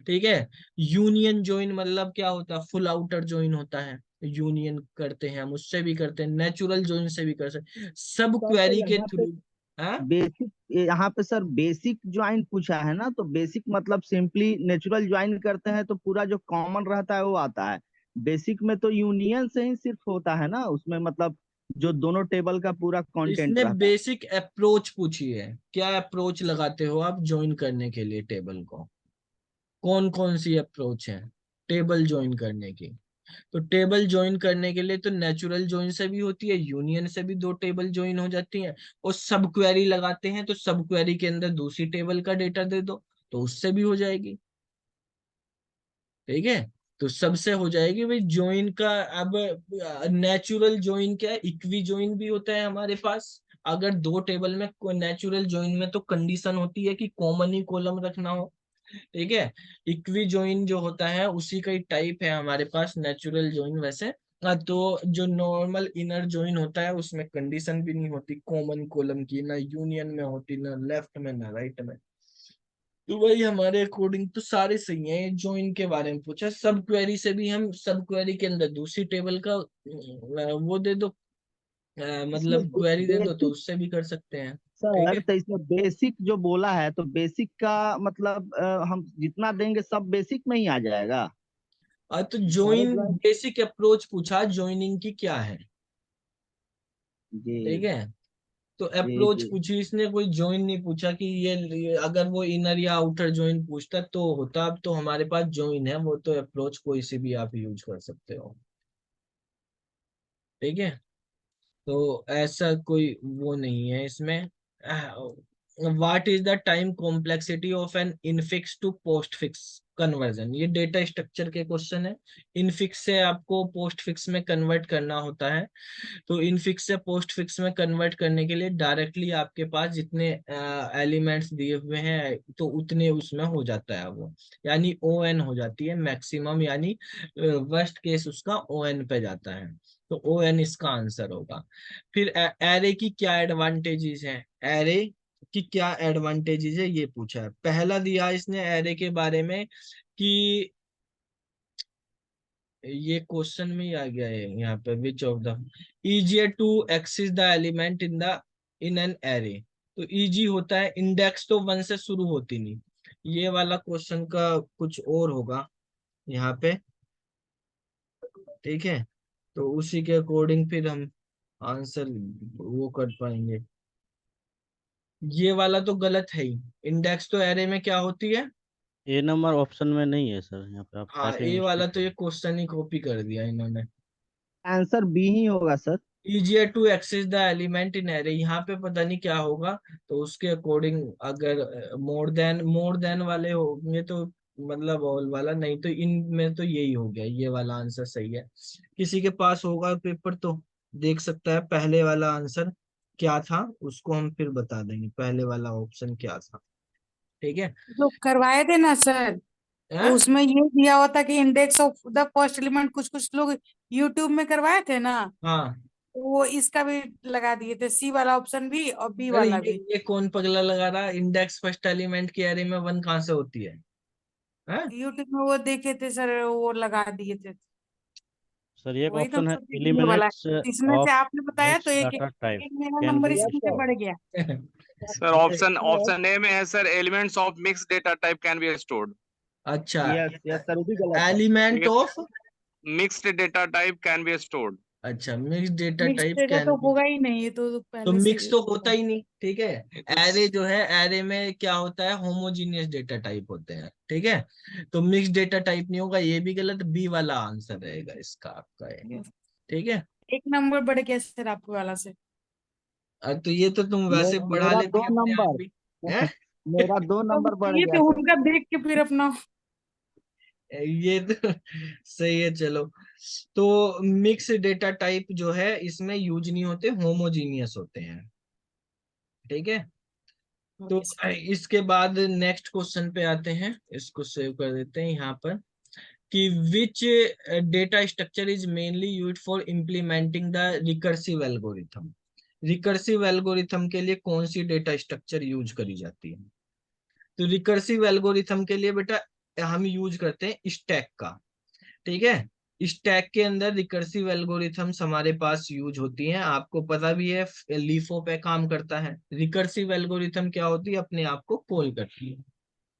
ठीक है। यूनियन ज्वाइन मतलब क्या होता है, फुल आउटर ज्वाइन होता है, यूनियन करते हैं हम, उससे भी करते हैं, नेचुरल ज्वाइन से भी कर सकते हैं, सब सर तो क्वेरी के यहाँ पे थ्रू। हाँ बेसिक, यहाँ पे सर बेसिक ज्वाइन पूछा है ना, तो बेसिक मतलब सिंपली नेचुरल ज्वाइन करते हैं तो पूरा जो कॉमन रहता है वो आता है। बेसिक में तो यूनियन से ही सिर्फ होता है ना, उसमें मतलब जो दोनों टेबल का पूरा कंटेंट इसने रहता है। बेसिक अप्रोच पूछी है, क्या अप्रोच लगाते हो आप ज्वाइन करने के लिए टेबल को, कौन कौन सी अप्रोच है टेबल ज्वाइन करने की। तो टेबल ज्वाइन करने के लिए तो नेचुरल ज्वाइन से भी होती है, यूनियन से भी दो टेबल ज्वाइन हो जाती हैं, और सब क्वेरी लगाते हैं तो सब क्वेरी के अंदर दूसरी टेबल का डेटा दे दो तो उससे भी हो जाएगी, ठीक है। तो सबसे हो जाएगी भाई ज्वाइन का। अब नेचुरल ज्वाइन क्या है, इक्वी ज्वाइन भी होता है हमारे पास। अगर दो टेबल में नेचुरल ज्वाइन में तो कंडीशन होती है कि कॉमन ही कॉलम रखना हो, ठीक है। इक्वी ज्वाइन जो होता है उसी का ही टाइप है हमारे पास नेचुरल ज्वाइन वैसे। तो जो नॉर्मल इनर ज्वाइन होता है उसमें कंडीशन भी नहीं होती कॉमन कॉलम की, ना यूनियन में होती, ना लेफ्ट में ना राइट में। तो भाई हमारे अकॉर्डिंग तो सारे सही हैं। ज्वाइन के बारे में पूछा, सब क्वेरी से भी हम सब क्वेरी के अंदर दूसरी टेबल का वो दे दो, इसमें मतलब क्वेरी दे दो तो बेसिक, उससे भी कर सकते हैं, ठीक सर है। तो इसमें बेसिक जो बोला है तो बेसिक का मतलब हम जितना देंगे सब बेसिक में ही आ जाएगा। तो सारे ज्वाइन ज्वाइन। बेसिक अप्रोच पूछा, ज्वाइनिंग की क्या है, ठीक जी है। तो जी अप्रोच जी। पूछी इसने, कोई ज्वाइन नहीं पूछा कि ये अगर वो इनर या आउटर ज्वाइन पूछता तो होता। अब तो हमारे पास ज्वाइन है, वो तो अप्रोच कोई सी भी आप यूज कर सकते हो, ठीक है। तो ऐसा कोई वो नहीं है इसमें। What is the time complexity of an infix to postfix conversion, ये डेटा स्ट्रक्चर के क्वेश्चन है। इनफिक्स से आपको पोस्ट फिक्स में कन्वर्ट करना होता है। तो इनफिक्स से पोस्ट फिक्स में कन्वर्ट करने के लिए डायरेक्टली आपके पास जितने एलिमेंट्स दिए हुए हैं तो उतने उसमें हो जाता है वो, यानी ON हो जाती है मैक्सिमम, यानी वर्स्ट केस उसका ON पे जाता है। तो ON इसका आंसर होगा। फिर एरे की क्या एडवांटेजेस हैं, एरे कि क्या एडवांटेजेस है ये पूछा है। पहला दिया इसने एरे के बारे में कि ये क्वेश्चन में ही आ गया है यहाँ पे, which of the easier to access the element in an array. तो इजी होता है, इंडेक्स तो 1 से शुरू होती नहीं। ये वाला क्वेश्चन का कुछ और होगा यहाँ पे, ठीक है। तो उसी के अकॉर्डिंग फिर हम आंसर वो कर पाएंगे। ये वाला तो गलत है ही, इंडेक्स तो एरे में क्या होती है। ए नंबर ऑप्शन में नहीं है सर, यहाँ पे आप हाँ, टाइपिंग ए वाला मिस्टेक तो है। ये क्वेश्चन ही कॉपी कर दिया इन्होंने। आंसर बी ही होगा sir. Easier to access the element in array, यहाँ पे पता नहीं क्या होगा। तो उसके अकॉर्डिंग अगर मोर देन वाले होंगे तो मतलब ऑल वाला, नहीं तो इनमें तो यही हो गया, ये वाला आंसर सही है। किसी के पास होगा पेपर तो देख सकता है पहले वाला आंसर क्या था, उसको हम फिर बता देंगे पहले वाला ऑप्शन क्या था, ठीक है। जो करवाए थे ना सर, तो हैं? उसमें ये दिया हुआ था कि index of the first element, कुछ कुछ लोग यूट्यूब में करवाए थे ना, हाँ, तो वो इसका भी लगा दिए थे, सी वाला ऑप्शन भी और बी अरे वाला ये भी। ये कौन पगला लगा रहा, इंडेक्स फर्स्ट एलिमेंट की एरे में 1 कहाँ से होती है? हैं? यूट्यूब में वो देखे थे सर, वो लगा दिए थे। सर ये एक वही तो हम ऑप्शन है, सोचे कि ये वाला है। एलिमिनेट्स इसमें से ऑफ आपने बताया तो मिक्स एक डाटा टाइप एक मेरा कैन नंबर बी इसमें से स्टोर्ड। बढ़ गया। सर ऑप्शन ऑप्शन ए में है sir, elements of mix data type can be stored. अच्छा, यस यस सर, वो भी गलत है। Element of, mixed data type can be stored. अच्छा mix data mix type data can तो बी, होगा ही नहीं, ये तो तो पहले से मिक्स तो होता ही नहीं, ठीक है। एरे जो है, एरे में क्या होता है, होमोजीनियस डेटा टाइप होते हैं, ठीक है। तो मिक्स डेटा टाइप नहीं होगा, ये भी गलत, बी वाला आंसर रहेगा इसका आपका ये, ठीक है। एक नंबर बढ़ गया सर आपके वाला से। तो ये तो तुम वैसे बढ़ा मेरा लेती 2 अपने आप नंबर भी, हैं? मेरा 2 तो नंबर बढ़ ये गया तो सर। उनका देख के फिर अपना। ये तो सही है, चलो। तो मिक्स डेटा टाइप जो है इसमें यूज नहीं होते, होमोजीनियस होते हैं, ठीक है। तो ओके सर। इसके बाद नेक्स्ट क्वेश्चन पे आते हैं, इसको सेव कर देते हैं यहाँ पर, कि which data structure is mainly used for implementing the recursive algorithm. Recursive algorithm के लिए कौन सी डेटा स्ट्रक्चर यूज करी जाती है? तो रिकर्सिव एल्गोरिथम के लिए बेटा हम यूज करते हैं स्टैक का, ठीक है। स्टैक के अंदर रिकर्सिव एल्गोरिथम्स हमारे पास यूज होती हैं, आपको पता भी है लीफो पे काम करता है। रिकर्सिव एल्गोरिथम क्या होती है, अपने आप को कॉल करती है,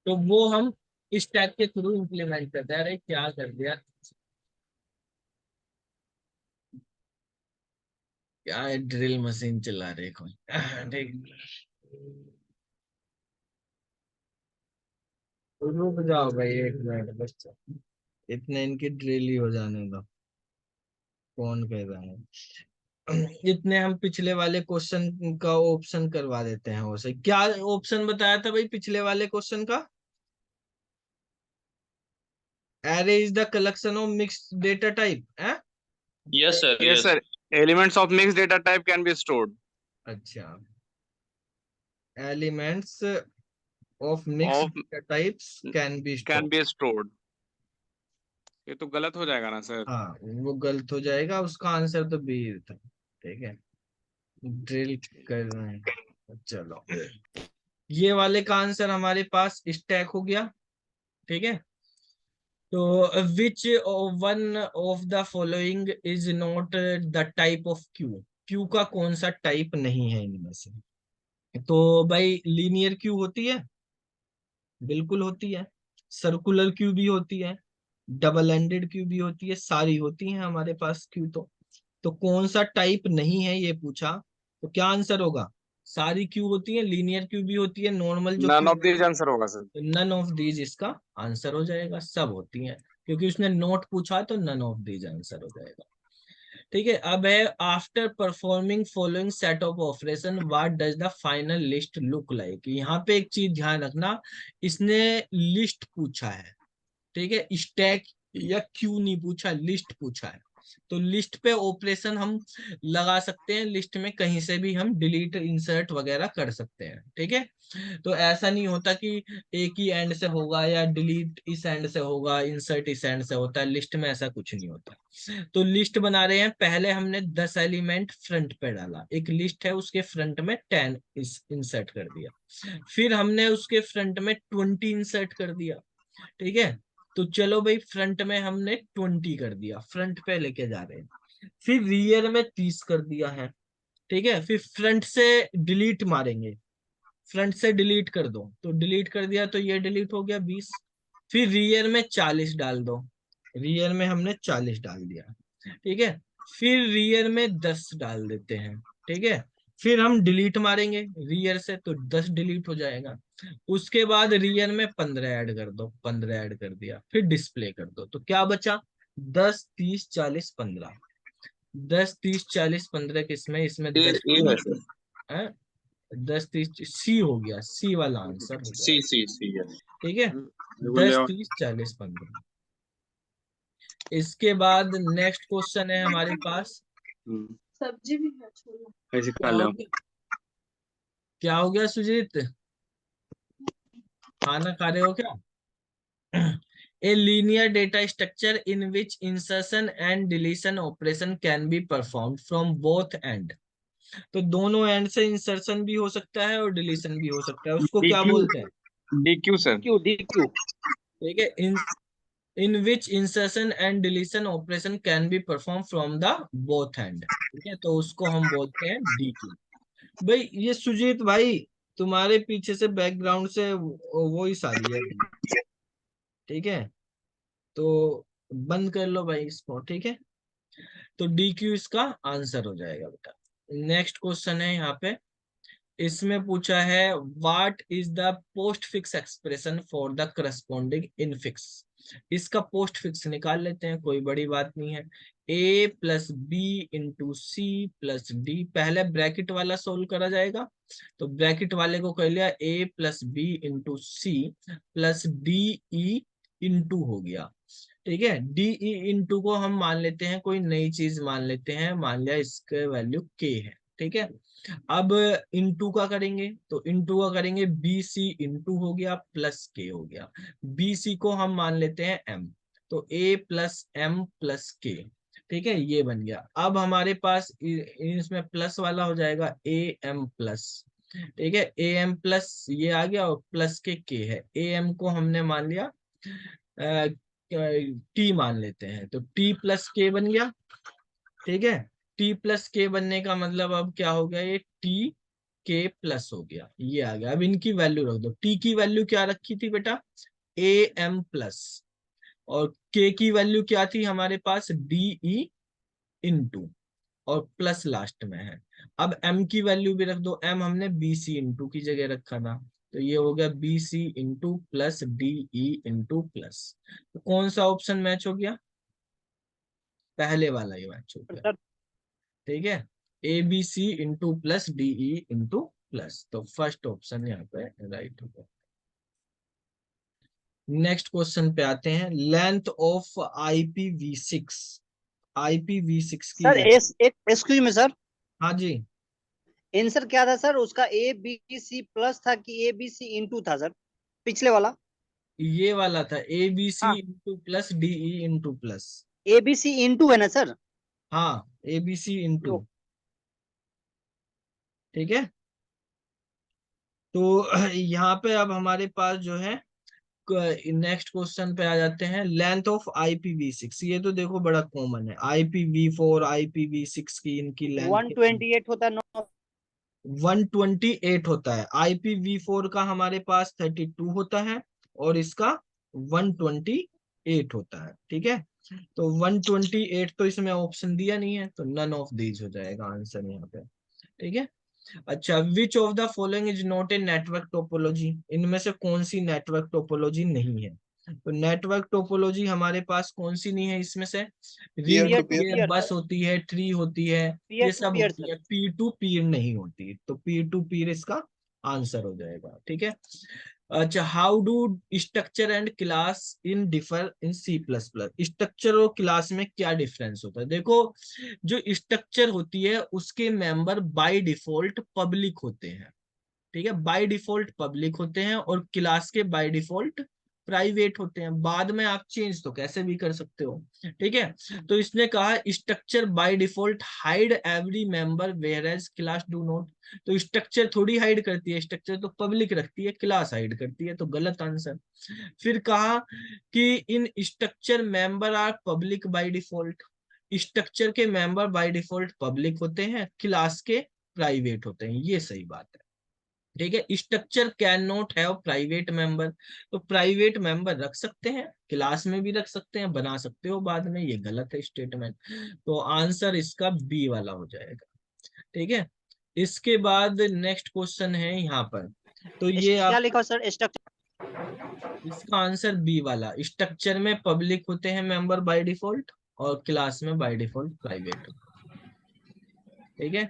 तो वो हम स्टैक के थ्रू इम्प्लीमेंट करते हैं। अरे क्या कर दिया, क्या ड्रिल मशीन चला रहे कोई, ठीक। रुक जाओ भाई 1 मिनट बस, इतने इनकी ड्रिल ही हो जाने दो, कौन कह रहा है। इतने हम पिछले वाले क्वेश्चन का ऑप्शन करवा देते हैं, वो सही। क्या ऑप्शन बताया था भाई पिछले वाले क्वेश्चन का? Array is the collection of mixed data type है। Yes, sir. Yes Yes. Sir, elements of mix data type can be stored. अच्छा, elements of mixed of data types can be can stored. Be stored, ये तो गलत हो जाएगा ना सर। हाँ, वो गलत हो जाएगा, उसका आंसर तो बी था, ठीक है। ड्रिल कर रहे हैं, चलो। ये वाले का आंसर हमारे पास स्टैक हो गया, ठीक है। तो which one of the following is not the type of Q, Q का कौन सा टाइप नहीं है इनमें से? तो भाई लीनियर क्यू होती है, बिल्कुल होती है। सर्कुलर क्यू भी होती है, डबल एंडेड क्यू भी होती है, सारी होती है हमारे पास क्यू। तो कौन सा टाइप नहीं है ये पूछा, तो क्या आंसर होगा? सारी क्यू होती है, लीनियर क्यू भी होती है, नॉर्मल जो none queue, of these answer होगा सर। नन ऑफ दीज इसका आंसर हो जाएगा, सब होती हैं, क्योंकि उसने नोट पूछा तो नन ऑफ दीज आंसर हो जाएगा, ठीक है। अब है, after performing following set of operation what does the final list look like. यहाँ पे एक चीज ध्यान रखना, इसने लिस्ट पूछा है, ठीक है, स्टैक या क्यू नहीं पूछा, लिस्ट पूछा है। तो लिस्ट पे ऑपरेशन हम लगा सकते हैं, लिस्ट में कहीं से भी हम डिलीट इंसर्ट वगैरह कर सकते हैं। ठीक है, तो ऐसा नहीं होता कि एक ही एंड से होगा या डिलीट इस एंड से होगा, इंसर्ट इस एंड से होता है, लिस्ट में ऐसा कुछ नहीं होता। तो लिस्ट बना रहे हैं, पहले हमने 10 एलिमेंट फ्रंट पे डाला, एक लिस्ट है उसके फ्रंट में 10 इंसर्ट कर दिया, फिर हमने उसके फ्रंट में 20 इंसर्ट कर दिया। ठीक है, तो चलो भाई फ्रंट में हमने 20 कर दिया, फ्रंट पे लेके जा रहे हैं, फिर रियर में 30 कर दिया है। ठीक है, फिर फ्रंट से डिलीट मारेंगे, फ्रंट से डिलीट कर दो, तो डिलीट कर दिया तो ये डिलीट हो गया 20, फिर रियर में 40 डाल दो, रियर में हमने 40 डाल दिया। ठीक है, फिर रियर में 10 डाल देते हैं। ठीक है, फिर हम डिलीट मारेंगे रियर से तो 10 डिलीट हो जाएगा, उसके बाद रियर में 15 ऐड कर दो, 15 ऐड कर दिया, फिर डिस्प्ले कर दो, तो क्या बचा 10 30 40 15, 10 30 40 15 किसमें, इसमें ए 10 ए है सर, 10 30 सी हो गया, सी वाला आंसर हो सी जाएगा। सी सी है। ठीक है, बोले 10 30 40 15। इसके बाद नेक्स्ट क्वेश्चन है हमारे पास, सब्जी भी है, छोला। ऐसे क्या खा हो लो। गया, क्या हो गया सुजीत, खाना खा रहे हो क्या? A linear data structure in which insertion and deletion operation can be performed from both end। तो दोनों एंड से इंसर्शन भी हो सकता है और डिलीशन भी हो सकता है, उसको क्या DQ बोलते हैं? DQ sir. DQ। ठीक है, in which insertion and deletion operation can be performed from the both end। ठीक है, तो उसको हम बोलते हैं DQ। भाई ये सुजीत भाई तुम्हारे पीछे से बैकग्राउंड से वॉइस आ रही है, ठीक है, तो बंद कर लो भाई इसको। ठीक है, तो DQ इसका आंसर हो जाएगा बेटा। नेक्स्ट क्वेश्चन है यहाँ पे, इसमें पूछा है what is the postfix expression for the corresponding infix. इसका पोस्ट फिक्स निकाल लेते हैं, कोई बड़ी बात नहीं है। A plus B into C plus D, पहले ब्रैकेट वाला सोल्व करा जाएगा, तो ब्रैकेट वाले को कर लिया A plus B into C plus D E into हो गया। ठीक है, डी ई इंटू को हम मान लेते हैं कोई नई चीज मान लेते हैं, मान लिया इसके वैल्यू k है। ठीक है, अब इंटू का करेंगे, तो इंटू का करेंगे बी सी इंटू हो गया प्लस के हो गया, बी सी को हम मान लेते हैं m, तो a प्लस एम प्लस के। ठीक है, ये बन गया। अब हमारे पास इसमें प्लस वाला हो जाएगा ए एम प्लस। ठीक है, ए एम प्लस ये आ गया और प्लस के है, ए एम को हमने मान लिया टी मान लेते हैं, तो टी प्लस के बन गया। ठीक है, टी प्लस के बनने का मतलब अब क्या हो गया, ये टी के प्लस हो गया, ये आ गया। अब इनकी वैल्यू रख दो, टी की वैल्यू क्या रखी थी बेटा, ए एम प्लस, और के की वैल्यू क्या थी हमारे पास, डी ई इंटू, और प्लस लास्ट में है। अब m की वैल्यू भी रख दो, m हमने बी सी इंटू की जगह रखा था, तो ये हो गया B C into plus D E into plus. तो कौन सा ऑप्शन मैच हो गया, पहले वाला ही मैच हो गया। ठीक है, A B C into plus D E into plus, तो फर्स्ट ऑप्शन यहाँ पे राइट हो गया। नेक्स्ट क्वेश्चन पे आते हैं, लेंथ ऑफ IPv6, IPv6 की सर एक्सक्यूज में सर, हाँ जी, आंसर क्या था सर उसका, ए बी सी प्लस था कि ए बी सी इंटू था सर, पिछले वाला? ये वाला था ए बी सी हाँ, into plus D E into plus. A B C into है ना सर? हाँ, ए बी सी इंटू। ठीक है, तो यहाँ पे अब हमारे पास जो है नेक्स्ट क्वेश्चन पे आ जाते हैं, लेंथ ऑफ IPv6। ये तो देखो बड़ा कॉमन है, IPv4 IPv6 की इनकी लेंथ 128 होता है 128 होता है। IPv4 का हमारे पास 32 होता है और इसका 128 होता है। ठीक है, तो 128 तो इसमें ऑप्शन दिया नहीं है, तो नन ऑफ दीज हो जाएगा आंसर यहाँ पे। ठीक है, अच्छा, विच of the following is not a network topology, इनमें से कौन सी नेटवर्क टोपोलॉजी नहीं है? तो नेटवर्क टोपोलॉजी हमारे पास कौन सी नहीं है इसमें से, रिंग होती है, बस होती है, ट्री होती है, ये सब होती है, पीर टू पीर नहीं होती, तो पीर टू पीर इसका आंसर हो जाएगा। ठीक है, अच्छा, how do structure and class in differ in C++? Structure और क्लास में क्या डिफरेंस होता है? देखो, जो स्ट्रक्चर होती है उसके मेंबर बाय डिफॉल्ट पब्लिक होते हैं, ठीक है, बाय डिफॉल्ट पब्लिक होते हैं, और क्लास के बाय डिफॉल्ट प्राइवेट होते हैं। बाद में आप चेंज तो कैसे भी कर सकते हो, ठीक है। तो इसने कहा structure by default hide every member whereas class do not. तो स्ट्रक्चर थोड़ी हाइड करती है, स्ट्रक्चर तो पब्लिक रखती है, क्लास हाइड करती है, तो गलत आंसर। फिर कहा कि in structure member are public by default. Structure के मेंबर बाय डिफॉल्ट पब्लिक होते हैं, क्लास के प्राइवेट होते हैं, ये सही बात है, ठीक है। Structure can not have private member, तो प्राइवेट मेंबर रख सकते हैं, क्लास में भी रख सकते हैं, बना सकते हो बाद में, ये गलत है स्टेटमेंट। तो आंसर इसका बी वाला हो जाएगा, ठीक है। इसके बाद नेक्स्ट क्वेश्चन है यहाँ पर, तो ये क्या आप, लिखा सर स्ट्रक्चर? इसका आंसर बी वाला, स्ट्रक्चर में पब्लिक होते हैं मेंबर बाय डिफॉल्ट, और क्लास में बाय डिफॉल्ट प्राइवेट, ठीक है।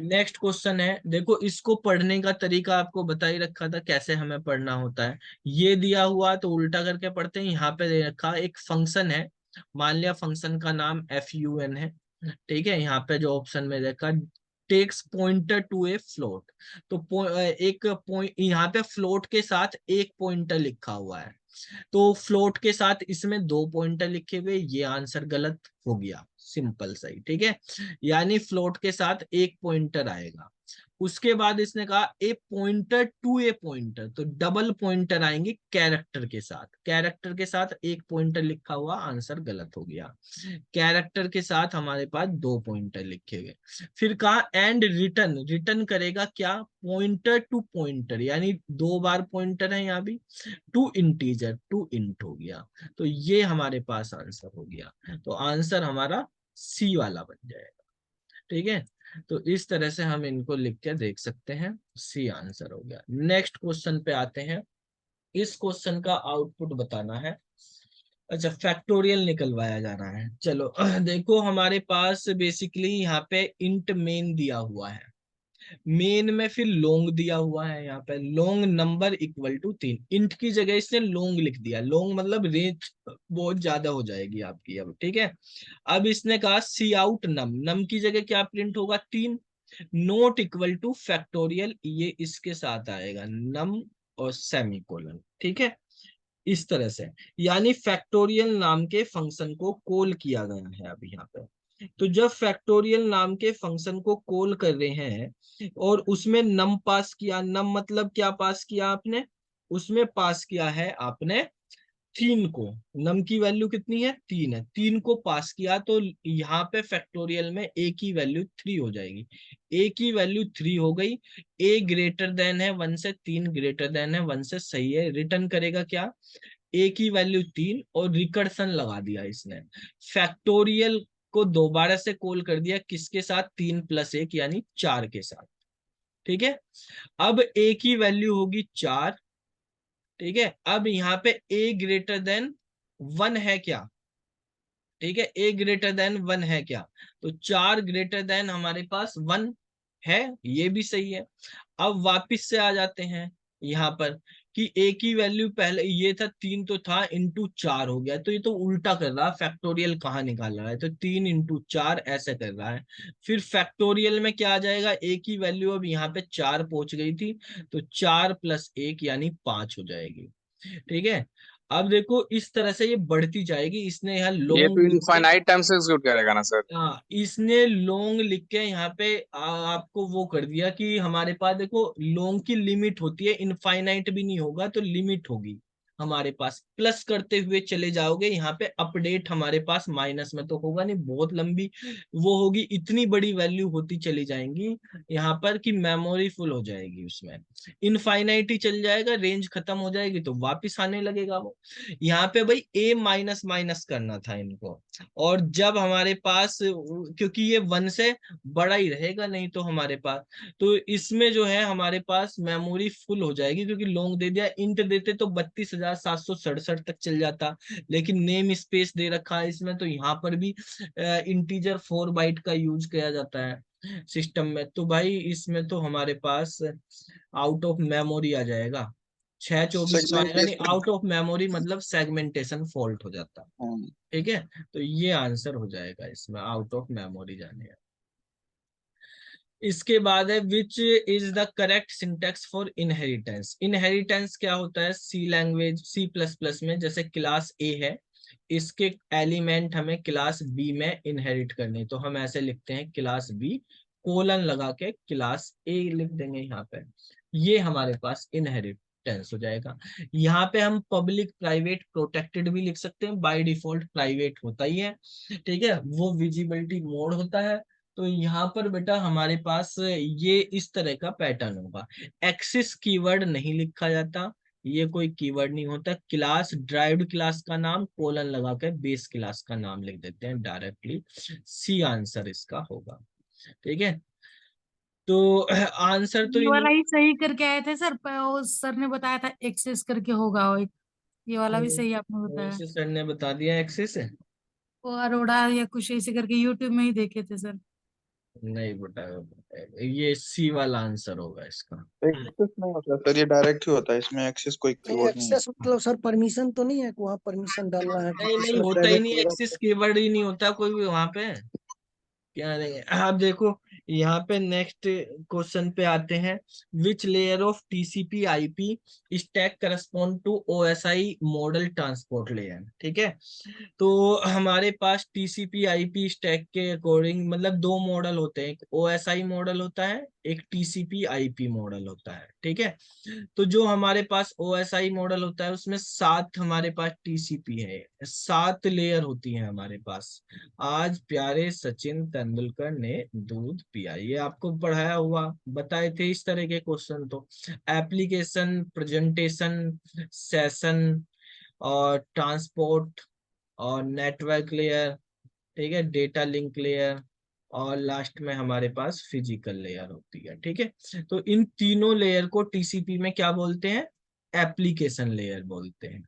नेक्स्ट क्वेश्चन है, देखो इसको पढ़ने का तरीका आपको बता ही रखा था कैसे हमें पढ़ना होता है। ये दिया हुआ तो उल्टा करके पढ़ते हैं। यहाँ पे दे रखा एक फंक्शन है, मान लिया फंक्शन का नाम fun है, ठीक है। यहाँ पे जो ऑप्शन में देखा takes pointer to a float, तो एक पॉइंट यहाँ पे फ्लोट के साथ एक पॉइंटर लिखा हुआ है, तो फ्लोट के साथ इसमें 2 पॉइंटर लिखे हुए, ये आंसर गलत हो गया, सिंपल सही, ठीक है। यानी फ्लोट के साथ एक पॉइंटर आएगा। उसके बाद इसने कहा a pointer to a pointer, तो डबल पॉइंटर आएंगे कैरेक्टर के साथ, कैरेक्टर के साथ एक पॉइंटर लिखा हुआ, आंसर गलत हो गया। कैरेक्टर के साथ हमारे पास 2 पॉइंटर लिखे हुए। फिर कहा एंड रिटर्न, रिटर्न करेगा क्या, पॉइंटर टू पॉइंटर, यानी 2 बार पॉइंटर है यहाँ भी, टू इंटीजर, टू इंट हो गया। तो ये हमारे पास आंसर हो गया, तो आंसर हमारा सी वाला बन जाएगा, ठीक है। तो इस तरह से हम इनको लिख के देख सकते हैं, सी आंसर हो गया। नेक्स्ट क्वेश्चन पे आते हैं, इस क्वेश्चन का आउटपुट बताना है। अच्छा, फैक्टोरियल निकलवाया जा रहा है, चलो देखो हमारे पास बेसिकली यहाँ पे इंट मेन दिया हुआ है, मेन में फिर लॉन्ग दिया हुआ है, यहाँ पे long number equal to 3, int की जगह इसने लॉन्ग लिख दिया, लॉन्ग मतलब रेंज बहुत ज्यादा हो जाएगी आपकी अब, ठीक है। अब इसने कहा सी आउट नम, नम की जगह क्या प्रिंट होगा 3, नोट इक्वल टू फैक्टोरियल, ये इसके साथ आएगा नम और सेमीकोलन, ठीक है, इस तरह से। यानी फैक्टोरियल नाम के फंक्शन को कॉल किया गया है अभी यहाँ पे। तो जब फैक्टोरियल नाम के फंक्शन को कॉल कर रहे हैं और उसमें नम पास किया, नम मतलब क्या पास किया आपने, उसमें पास किया है आपने 3 को, नम की वैल्यू कितनी है 3 है, 3 को पास किया, तो यहाँ पे फैक्टोरियल में ए की वैल्यू 3 हो जाएगी, ए की वैल्यू 3 हो गई, ए ग्रेटर देन है 1 से, 3 ग्रेटर देन है 1 से, सही है। रिटर्न करेगा क्या, ए की वैल्यू 3 और रिकर्सन लगा दिया इसने, फैक्टोरियल को दोबारा से कॉल कर दिया किसके साथ, 3 + 1 यानी 4 के साथ, ठीक है। अब ए की वैल्यू होगी 4, ठीक है। अब यहाँ पे ए ग्रेटर देन 1 है क्या, ठीक है, ए ग्रेटर देन 1 है क्या, तो 4 ग्रेटर देन हमारे पास 1 है, ये भी सही है। अब वापिस से आ जाते हैं यहाँ पर कि ए की वैल्यू पहले ये था 3 तो था, इंटू 4 हो गया, तो ये तो उल्टा कर रहा है, फैक्टोरियल कहाँ निकाल रहा है, तो 3 इंटू 4 ऐसे कर रहा है। फिर फैक्टोरियल में क्या आ जाएगा, ए की वैल्यू अब यहाँ पे 4 पहुंच गई थी, तो 4 + 1 यानी 5 हो जाएगी, ठीक है। अब देखो इस तरह से ये बढ़ती जाएगी, इसने यहाँ ये लॉन्ग तो लिख के, इनफाइनाइट टाइम से एग्जीक्यूट करेगा ना सर? हाँ इसने लॉन्ग लिख के यहाँ पे आपको वो कर दिया कि हमारे पास देखो लॉन्ग की लिमिट होती है, इनफाइनाइट भी नहीं होगा तो लिमिट होगी हमारे पास, प्लस करते हुए चले जाओगे, यहाँ पे अपडेट हमारे पास माइनस में तो होगा नहीं, बहुत लंबी वो होगी, इतनी बड़ी वैल्यू होती चली जाएंगी यहाँ पर कि मेमोरी फुल हो जाएगी, उसमें इनफाइनाइट ही चल जाएगा, रेंज खत्म हो जाएगी तो वापिस आने लगेगा वो। यहाँ पे भाई ए माइनस माइनस करना था इनको, और जब हमारे पास, क्योंकि ये 1 से बड़ा ही रहेगा नहीं तो हमारे पास, तो इसमें जो है हमारे पास मेमोरी फुल हो जाएगी, क्योंकि लॉन्ग दे दिया, इंट देते तो 32,767 तक चल जाता, लेकिन नेम स्पेस दे रखा है इसमें, तो यहाँ पर भी इंटीजर 4 बाइट का यूज किया जाता है सिस्टम में, तो भाई इसमें तो हमारे पास आउट ऑफ मेमोरी आ जाएगा। 6/24 तो आएगा नहीं, आउट ऑफ मेमोरी मतलब सेगमेंटेशन फॉल्ट हो जाता है। ठीक है, तो ये आंसर हो जाएगा इसमें, आउट ऑफ मेमोरी जाने। इसके बाद है which is the correct syntax for inheritance. Inheritance क्या होता है, सी लैंग्वेज C++ में जैसे क्लास ए है, इसके एलिमेंट हमें क्लास बी में इनहेरिट करने, तो हम ऐसे लिखते हैं क्लास बी कोलन लगा के क्लास ए लिख देंगे यहाँ पे, ये हमारे पास इनहेरिटेंस हो जाएगा। यहाँ पे हम पब्लिक प्राइवेट प्रोटेक्टेड भी लिख सकते हैं, बाय डिफॉल्ट प्राइवेट होता ही है। ठीक है, वो विजिबिलिटी मोड होता है। तो यहाँ पर बेटा हमारे पास ये इस तरह का पैटर्न होगा। एक्सिस कीवर्ड नहीं लिखा जाता, ये कोई कीवर्ड नहीं होता। क्लास ड्राइव्ड क्लास का नाम कोलन लगा के बेस क्लास का नाम लिख देते हैं डायरेक्टली। सी आंसर इसका होगा। ठीक है, तो आंसर तो ये वाला ही सही करके आए थे सर, वो सर ने बताया था एक्सेस करके होगा वो ये वाला भी सही आपने बताया। सर ने बता दिया एक्सिस है। वो अरोड़ा या कुछ ऐसे करके यूट्यूब में ही देखे थे सर। नहीं बेटा, ये सी वाला आंसर होगा इसका। एक्सेस नहीं होता सर, ये डायरेक्ट ही होता है, इसमें एक्सेस कोई कीवर्ड नहीं है। एक्सेस मतलब सर परमिशन तो नहीं है कि वहाँ परमिशन डालना है नहीं नहीं, इसमें होता ही प्राइवेट नहीं, होगा। एक्सिस कीवर्ड ही नहीं होता कोई भी वहां पे। क्या नहीं, आप देखो यहाँ पे नेक्स्ट क्वेश्चन पे आते हैं। Which layer of TCP IP stack correspond to OSI model transport layer. ठीक है, तो हमारे पास TCP IP स्टैक के अकॉर्डिंग मतलब दो मॉडल होते हैं, एक OSI मॉडल होता है, एक TCP IP मॉडल होता है। ठीक है, तो जो हमारे पास OSI मॉडल होता है उसमें 7 हमारे पास TCP है, 7 लेयर होती है हमारे पास। आज प्यारे सचिन तेंदुलकर ने दूध पिया, ये आपको पढ़ाया हुआ बताए थे इस तरह के क्वेश्चन। तो एप्लीकेशन, प्रेजेंटेशन, सेशन और ट्रांसपोर्ट और नेटवर्क लेयर। ठीक है, डेटा लिंक लेयर और लास्ट में हमारे पास फिजिकल लेयर होती है। ठीक है, तो इन तीनों लेयर को TCP में क्या बोलते हैं, एप्लीकेशन लेयर बोलते हैं।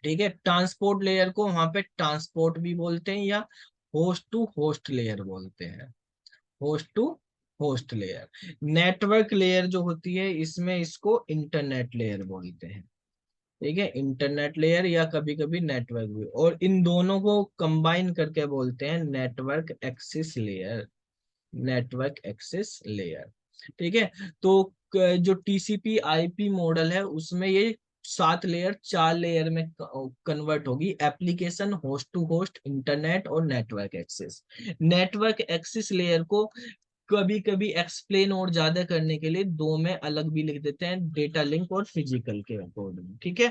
ठीक है, ट्रांसपोर्ट लेयर को वहां पे ट्रांसपोर्ट भी बोलते हैं या होस्ट टू होस्ट लेयर बोलते हैं, host to host layer. Network layer जो होती है इसमें इसको इंटरनेट लेयर बोलते हैं। ठीक है, इंटरनेट लेयर या कभी कभी नेटवर्क भी, और इन दोनों को कंबाइन करके बोलते हैं network access layer, network access layer. ठीक है, तो जो TCP IP मॉडल है उसमें ये 7 लेयर 4 लेयर में कन्वर्ट होगी, application, host to host, internet और network access. Network access layer को कभी कभी एक्सप्लेन और ज्यादा करने के लिए दो में अलग भी लिख देते हैं, डेटा लिंक और फिजिकल के अकॉर्डिंग। ठीक है,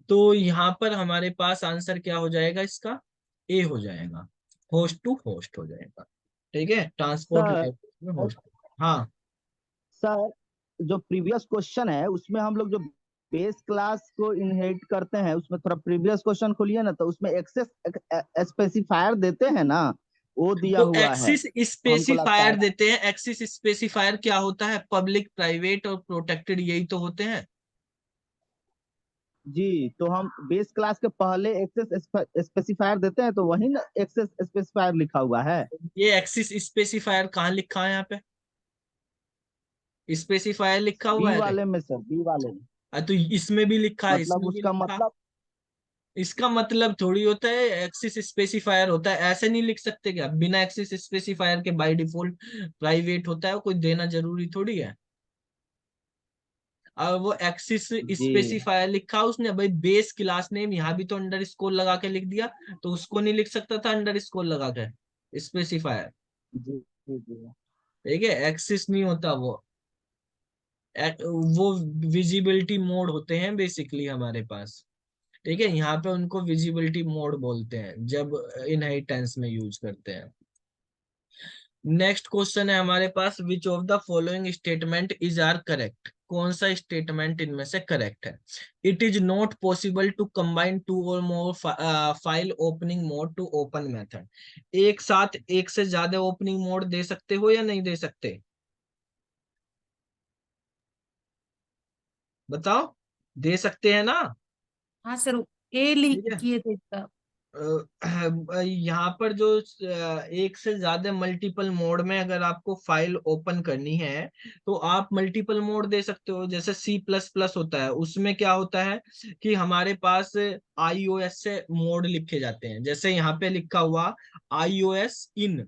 तो यहाँ पर हमारे पास आंसर क्या हो जाएगा इसका, ए हो जाएगा, होस्ट टू होस्ट हो जाएगा। ठीक है, ट्रांसपोर्ट सर लेयर में होस्ट। हाँ सर, जो प्रीवियस क्वेश्चन है उसमें हम लोग जो बेस क्लास को इनहेरिट करते हैं उसमें थोड़ा प्रीवियस क्वेश्चन खोलिए ना, तो उसमें एक्सेस स्पेसिफायर देते हैं ना, वो दिया तो हुआ है। एक्सिस हमको लगता स्पेसिफायर है देते हैं। एक्सिस स्पेसिफायर क्या होता है, पब्लिक, प्राइवेट और प्रोटेक्टेड, यही तो होते हैं। जी, तो हम बेस क्लास के पहले एक्सेस स्पेसिफायर देते हैं, तो वही ना एक्सेस स्पेसिफायर लिखा हुआ है। ये एक्सिस स्पेसिफायर कहाँ लिखा है, यहाँ पे स्पेसिफायर लिखा हुआ बी है। वाले में सर, बी वाले में, तो इसमें भी लिखा है, मतलब इसमें भी उसका लिखा। मतलब इसका मतलब थोड़ी होता है एक्सिस स्पेसिफायर होता है, ऐसे नहीं लिख सकते क्या, बिना एक्सिस स्पेसिफायर के बाय डिफॉल्ट प्राइवेट होता है, कोई देना जरूरी थोड़ी है। और वो एक्सिस जी स्पेसिफायर लिखा उसने, भाई बेस क्लास नेम यहाँ भी तो अंडर स्कोर लगा के लिख दिया, तो उसको नहीं लिख सकता था अंडर स्कोर लगा के स्पेसिफायर। जी जी जी। ठीक है, एक्सिस नहीं होता वो, वो विजिबिलिटी मोड होते हैं बेसिकली हमारे पास। ठीक है, यहाँ पे उनको विजिबिलिटी मोड बोलते हैं जब इनहेरिटेंस में यूज करते हैं। नेक्स्ट क्वेश्चन है हमारे पास, which of the following statement is are correct. कौन सा स्टेटमेंट इनमें से करेक्ट है। It is not possible to combine 2 और more file opening mode to open method. एक साथ एक से ज्यादा ओपनिंग मोड दे सकते हो या नहीं दे सकते, बताओ। दे सकते हैं ना। हाँ सर, ए लिख ठीक है, किए थे इसका। यहाँ पर जो एक से ज्यादा मल्टीपल मोड में अगर आपको फाइल ओपन करनी है तो आप मल्टीपल मोड दे सकते हो। जैसे C++ होता है, उसमें क्या होता है कि हमारे पास iOS से मोड लिखे जाते हैं। जैसे यहाँ पे लिखा हुआ iOS इन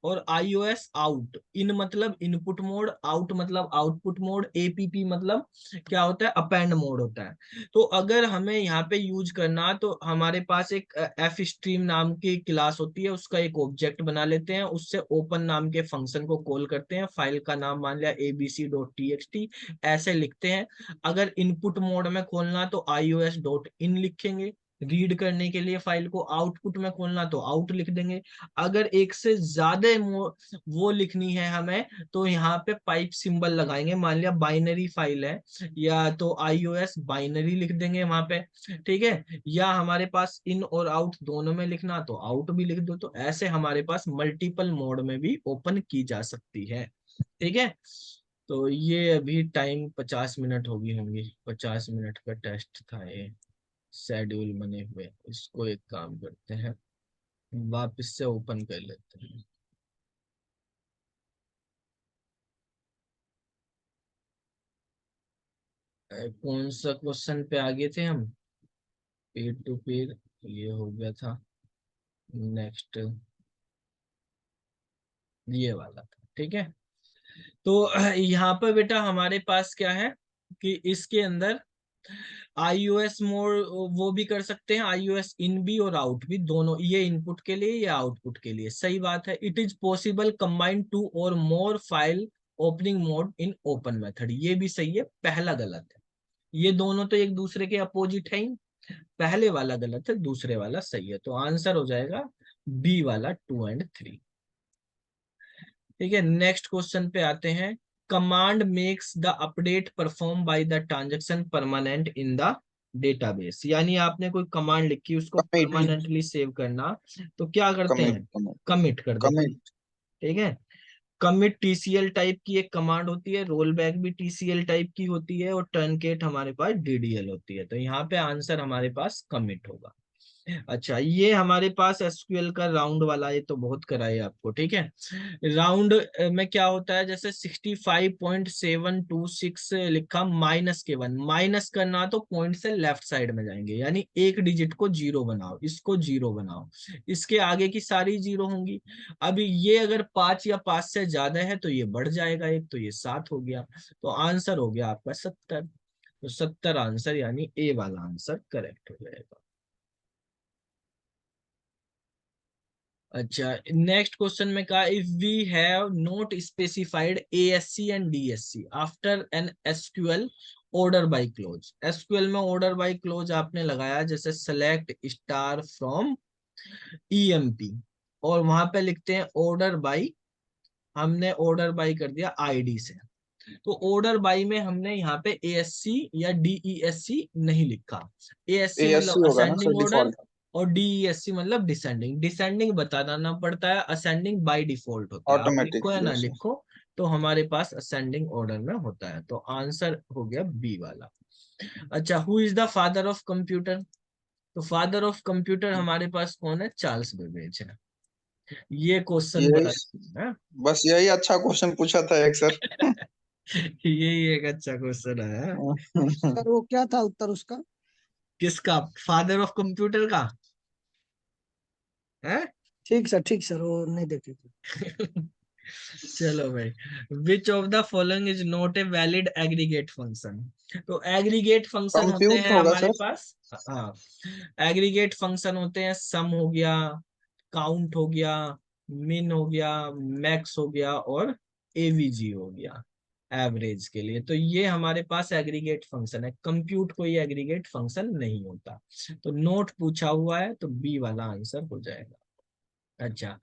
और iOS आउट। इन मतलब इनपुट मोड, आउट मतलब आउटपुट मोड, APP मतलब क्या होता है, अपेंड मोड होता है। तो अगर हमें यहाँ पे यूज करना तो हमारे पास एक एफ स्ट्रीम नाम की क्लास होती है, उसका एक ऑब्जेक्ट बना लेते हैं, उससे ओपन नाम के फंक्शन को कॉल करते हैं, फाइल का नाम मान लिया abc.txt, ऐसे लिखते हैं। अगर इनपुट मोड में खोलना तो ios.in लिखेंगे, रीड करने के लिए फाइल को आउटपुट में खोलना तो आउट लिख देंगे। अगर एक से ज्यादा वो लिखनी है हमें तो यहाँ पे पाइप सिंबल लगाएंगे। मान लिया बाइनरी फाइल है या तो iOS बाइनरी लिख देंगे वहां पे, ठीक है। या हमारे पास इन और आउट दोनों में लिखना तो आउट भी लिख दो। तो ऐसे हमारे पास मल्टीपल मोड में भी ओपन की जा सकती है, ठीक है। तो ये अभी टाइम 50 मिनट होगी होंगी, 50 मिनट का टेस्ट था ये शेड्यूल बने हुए। इसको एक काम करते हैं, वापस से ओपन कर लेते हैं। कौन सा क्वेश्चन पे आगे थे हम? पीर टू पीर ये हो गया था, नेक्स्ट ये वाला था, ठीक है। तो यहाँ पर बेटा हमारे पास क्या है कि इसके अंदर iOS मोड वो भी कर सकते हैं, iOS इन भी और आउट भी, दोनों, ये इनपुट के लिए या आउटपुट के लिए। सही बात है। It is possible combine to और more file opening mode in open method, ये भी सही है। पहला गलत है, ये दोनों तो एक दूसरे के अपोजिट है ही। पहले वाला गलत है, दूसरे वाला सही है। तो आंसर हो जाएगा बी वाला 2 और 3, ठीक है। नेक्स्ट क्वेश्चन पे आते हैं। Command makes the update perform by the transaction permanent in the database. यानी आपने कोई कमांड लिखी, उसको कमिट परमानेंटली सेव करना, तो क्या करते कमिट हैं, कमिट कमिट कर देते हैं, कमिट ठीक है। कमिट TCL टाइप की एक कमांड होती है, रोल बैक भी TCL टाइप की होती है, और टर्नकेट हमारे पास DDL होती है। तो यहाँ पे आंसर हमारे पास कमिट होगा। अच्छा, ये हमारे पास एसक्यूएल का राउंड वाला, ये तो बहुत कराए आपको, ठीक है। राउंड में क्या होता है, जैसे 65.726 लिखा -1, माइनस करना तो पॉइंट से लेफ्ट साइड में जाएंगे, यानी एक डिजिट को जीरो बनाओ, इसको जीरो बनाओ, इसके आगे की सारी जीरो होंगी। अभी ये अगर 5 या 5 से ज्यादा है तो ये बढ़ जाएगा एक, तो ये 7 हो गया। तो आंसर हो गया आपका 70। तो 70 आंसर, यानी ए वाला आंसर करेक्ट हो जाएगा। अच्छा, नेक्स्ट क्वेश्चन में कहा, if we have not specified ASC and DSC after an SQL order by clause. SQL में ऑर्डर बाय क्लोज आपने लगाया, जैसे सेलेक्ट स्टार फ्रॉम EMP, और वहां पे लिखते हैं ऑर्डर बाय, हमने ऑर्डर बाय कर दिया ID से। तो ऑर्डर बाय में हमने यहाँ पे ASC या DESC नहीं लिखा। ASC ASC मतलब होगा ना सर असेंडिंग ऑर्डर, डिफॉल्ट। और DESC मतलब डिसेंडिंग। डिसेंडिंग बताना पड़ता है, असेंडिंग बाय डिफॉल्ट होता है, आप लिखो या ऑटोमेटिकली ना सर। लिखो, तो हमारे पास असेंडिंग ऑर्डर में होता है। तो आंसर हो गया बी वाला। अच्छा, who is the father of computer? तो फादर ऑफ कंप्यूटर हमारे पास कौन है, चार्ल्स बेबेज है। ये क्वेश्चन यही, बड़ा है। बस यही अच्छा क्वेश्चन पूछा था एक सर। यही एक अच्छा क्वेश्चन है। सर वो क्या था उत्तर उसका? किसका, फादर ऑफ कंप्यूटर का है? ठीक सर वो नहीं देखे थे। चलो भाई, विच of the following is not a valid aggregate function? तो एग्रीगेट फंक्शन होते कंप्यूट हैं होगा हमारे सर। पास, हाँ, एग्रीगेट फंक्शन होते हैं, सम हो गया, काउंट हो गया, मिन हो गया, मैक्स हो गया, और AVG हो गया एवरेज के लिए। तो ये हमारे पास एग्रीगेट फंक्शन है। कंप्यूट कोई एग्रीगेट फंक्शन नहीं होता। तो नोट पूछा हुआ है, तो बी वाला आंसर हो जाएगा। अच्छा,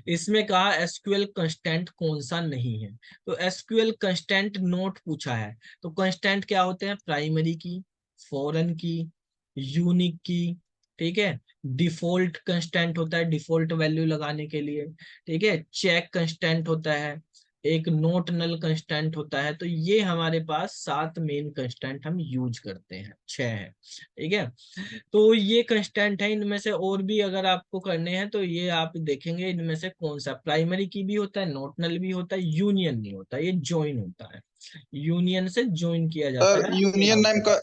इसमें कहा एसक्यूएल कंस्टेंट कौन सा नहीं है? तो एसक्यूएल कंस्टेंट नोट पूछा है। तो कंस्टेंट क्या होते हैं, प्राइमरी की, फॉरेन की, यूनिक की, ठीक है। डिफॉल्ट कंस्टेंट होता है डिफॉल्ट वैल्यू लगाने के लिए, ठीक है। चेक कंस्टेंट होता है, एक नोट नल कंस्टेंट होता है। तो ये हमारे पास 7 मेन कंस्टेंट हम यूज करते हैं, 6 है, ठीक है। तो ये कंस्टेंट है, इनमें से और भी अगर आपको करने हैं तो ये आप देखेंगे इनमें से कौन सा प्राइमरी की भी होता है, नोट नल भी होता है, यूनियन नहीं होता, ये ज्वाइन होता है, यूनियन से ज्वाइन किया जाता सर है।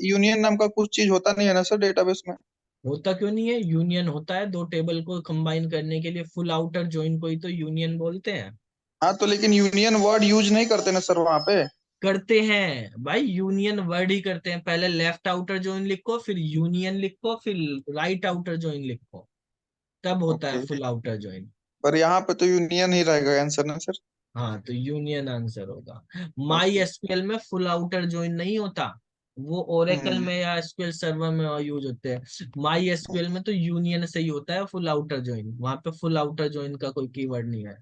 यूनियन नाम का कुछ चीज होता नहीं है ना सर डेटाबेस में? होता क्यों नहीं है, यूनियन होता है, दो टेबल को कंबाइन करने के लिए फुल आउटर ज्वाइन को ही तो यूनियन बोलते हैं। हाँ तो लेकिन यूनियन वर्ड यूज नहीं करते ना सर वहां पे। करते हैं भाई, यूनियन वर्ड ही करते हैं, पहले लेफ्ट आउटर ज्वाइन लिखो, फिर यूनियन लिखो, फिर राइट आउटर ज्वाइन लिखो, तब होता है ओके, फुल आउटर ज्वाइन। पर यहाँ पे तो यूनियन ही रहेगा आंसर ना सर? हाँ तो यूनियन आंसर होगा। My okay. एसक्यूएल में फुल आउटर ज्वाइन नहीं होता, वो ओरेकल हम्म। में या एसक्यूएल सर्वर में यूज होते हैं। माई एसक्यूएल में तो यूनियन से ही होता है फुल आउटर ज्वाइन, वहां पे फुल आउटर ज्वाइन का कोई कीवर्ड नहीं है,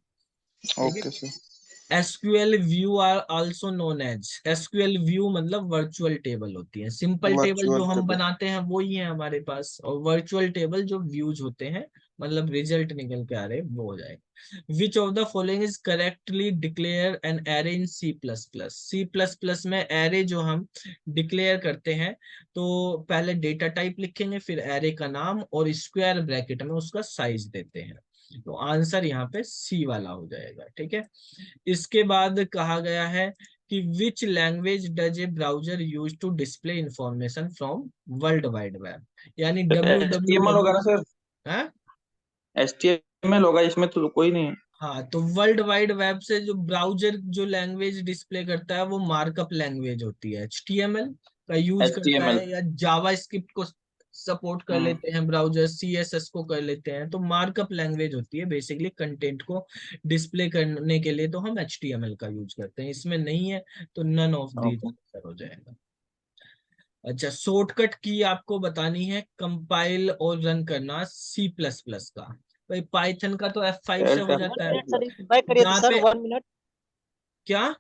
ठीक है। Okay sir. SQL view are also known as, SQL view मतलब वर्चुअल टेबल होती है, सिंपल टेबल जो वर्चुअल हम टेबल। बनाते हैं वो ही है हमारे पास, और वर्चुअल टेबल जो व्यूज होते हैं, मतलब रिजल्ट निकल के आ रहे वो हो जाएगा। Which of the following is correctly declare an array in C plus plus, C plus plus में एरे जो हम डिक्लेयर करते हैं तो पहले डेटा टाइप लिखेंगे, फिर एरे का नाम और स्क्वायर ब्रैकेट में उसका साइज देते हैं, तो आंसर यहाँ पे सी वाला हो जाएगा, ठीक है। इसके बाद कहा गया है कि which language does a browser use to display information from World Wide Web, यानी HTML होगा www। ना सर? हाँ HTML होगा, इसमें तो कोई नहीं है। हाँ, तो वर्ल्ड वाइड वेब से जो ब्राउजर जो लैंग्वेज डिस्प्ले करता है वो मार्कअप लैंग्वेज होती है, HTML का यूज करता HTML। है, या जावास्क्रिप्ट को सपोर्ट कर हम्म। लेते हैं ब्राउजर, CSS को कर लेते हैं, तो मार्कअप लैंग्वेज होती है बेसिकली कंटेंट को डिस्प्ले करने के लिए, तो हम HTML का यूज करते हैं, इसमें नहीं है तो none of these okay. Answer हो जाएगा। अच्छा, शॉर्टकट की आपको बतानी है कंपाइल और रन करना C++ का, भाई पाइथन का तो F5 से हो वन जाता है। मिनट सर, बैक करिए तो यहाँ सर, पे 1 मिनट। क्या,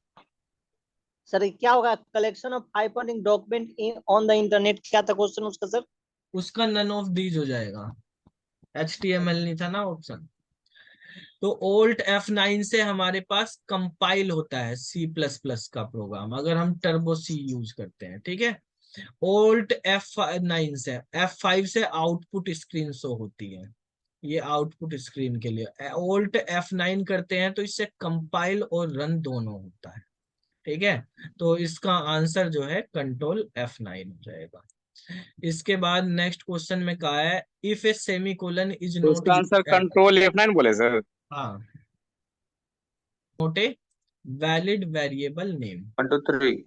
सर क्या होगा, collection of hyperlink document in on the internet, क्या था क्वेश्चन उसका सर? उसका नन ऑफ दीज हो जाएगा, HTML नहीं था ना ऑप्शन। तो Alt F9 से हमारे पास कंपाइल होता है C++ का प्रोग्राम, अगर हम टर्बो C यूज करते हैं, ठीक है। Alt F9 से, F5 से आउटपुट स्क्रीन शो होती है, ये आउटपुट स्क्रीन के लिए। Alt F9 करते हैं तो इससे कंपाइल और रन दोनों होता है, ठीक है। तो इसका आंसर जो है कंट्रोल F9 हो जाएगा। इसके बाद नेक्स्ट क्वेश्चन में कहा है इफ ए सेमीकोलन इज तो नॉट इसका answer used eight, control F9 बोले सर? हाँ, note a valid variable name. 1 2 3।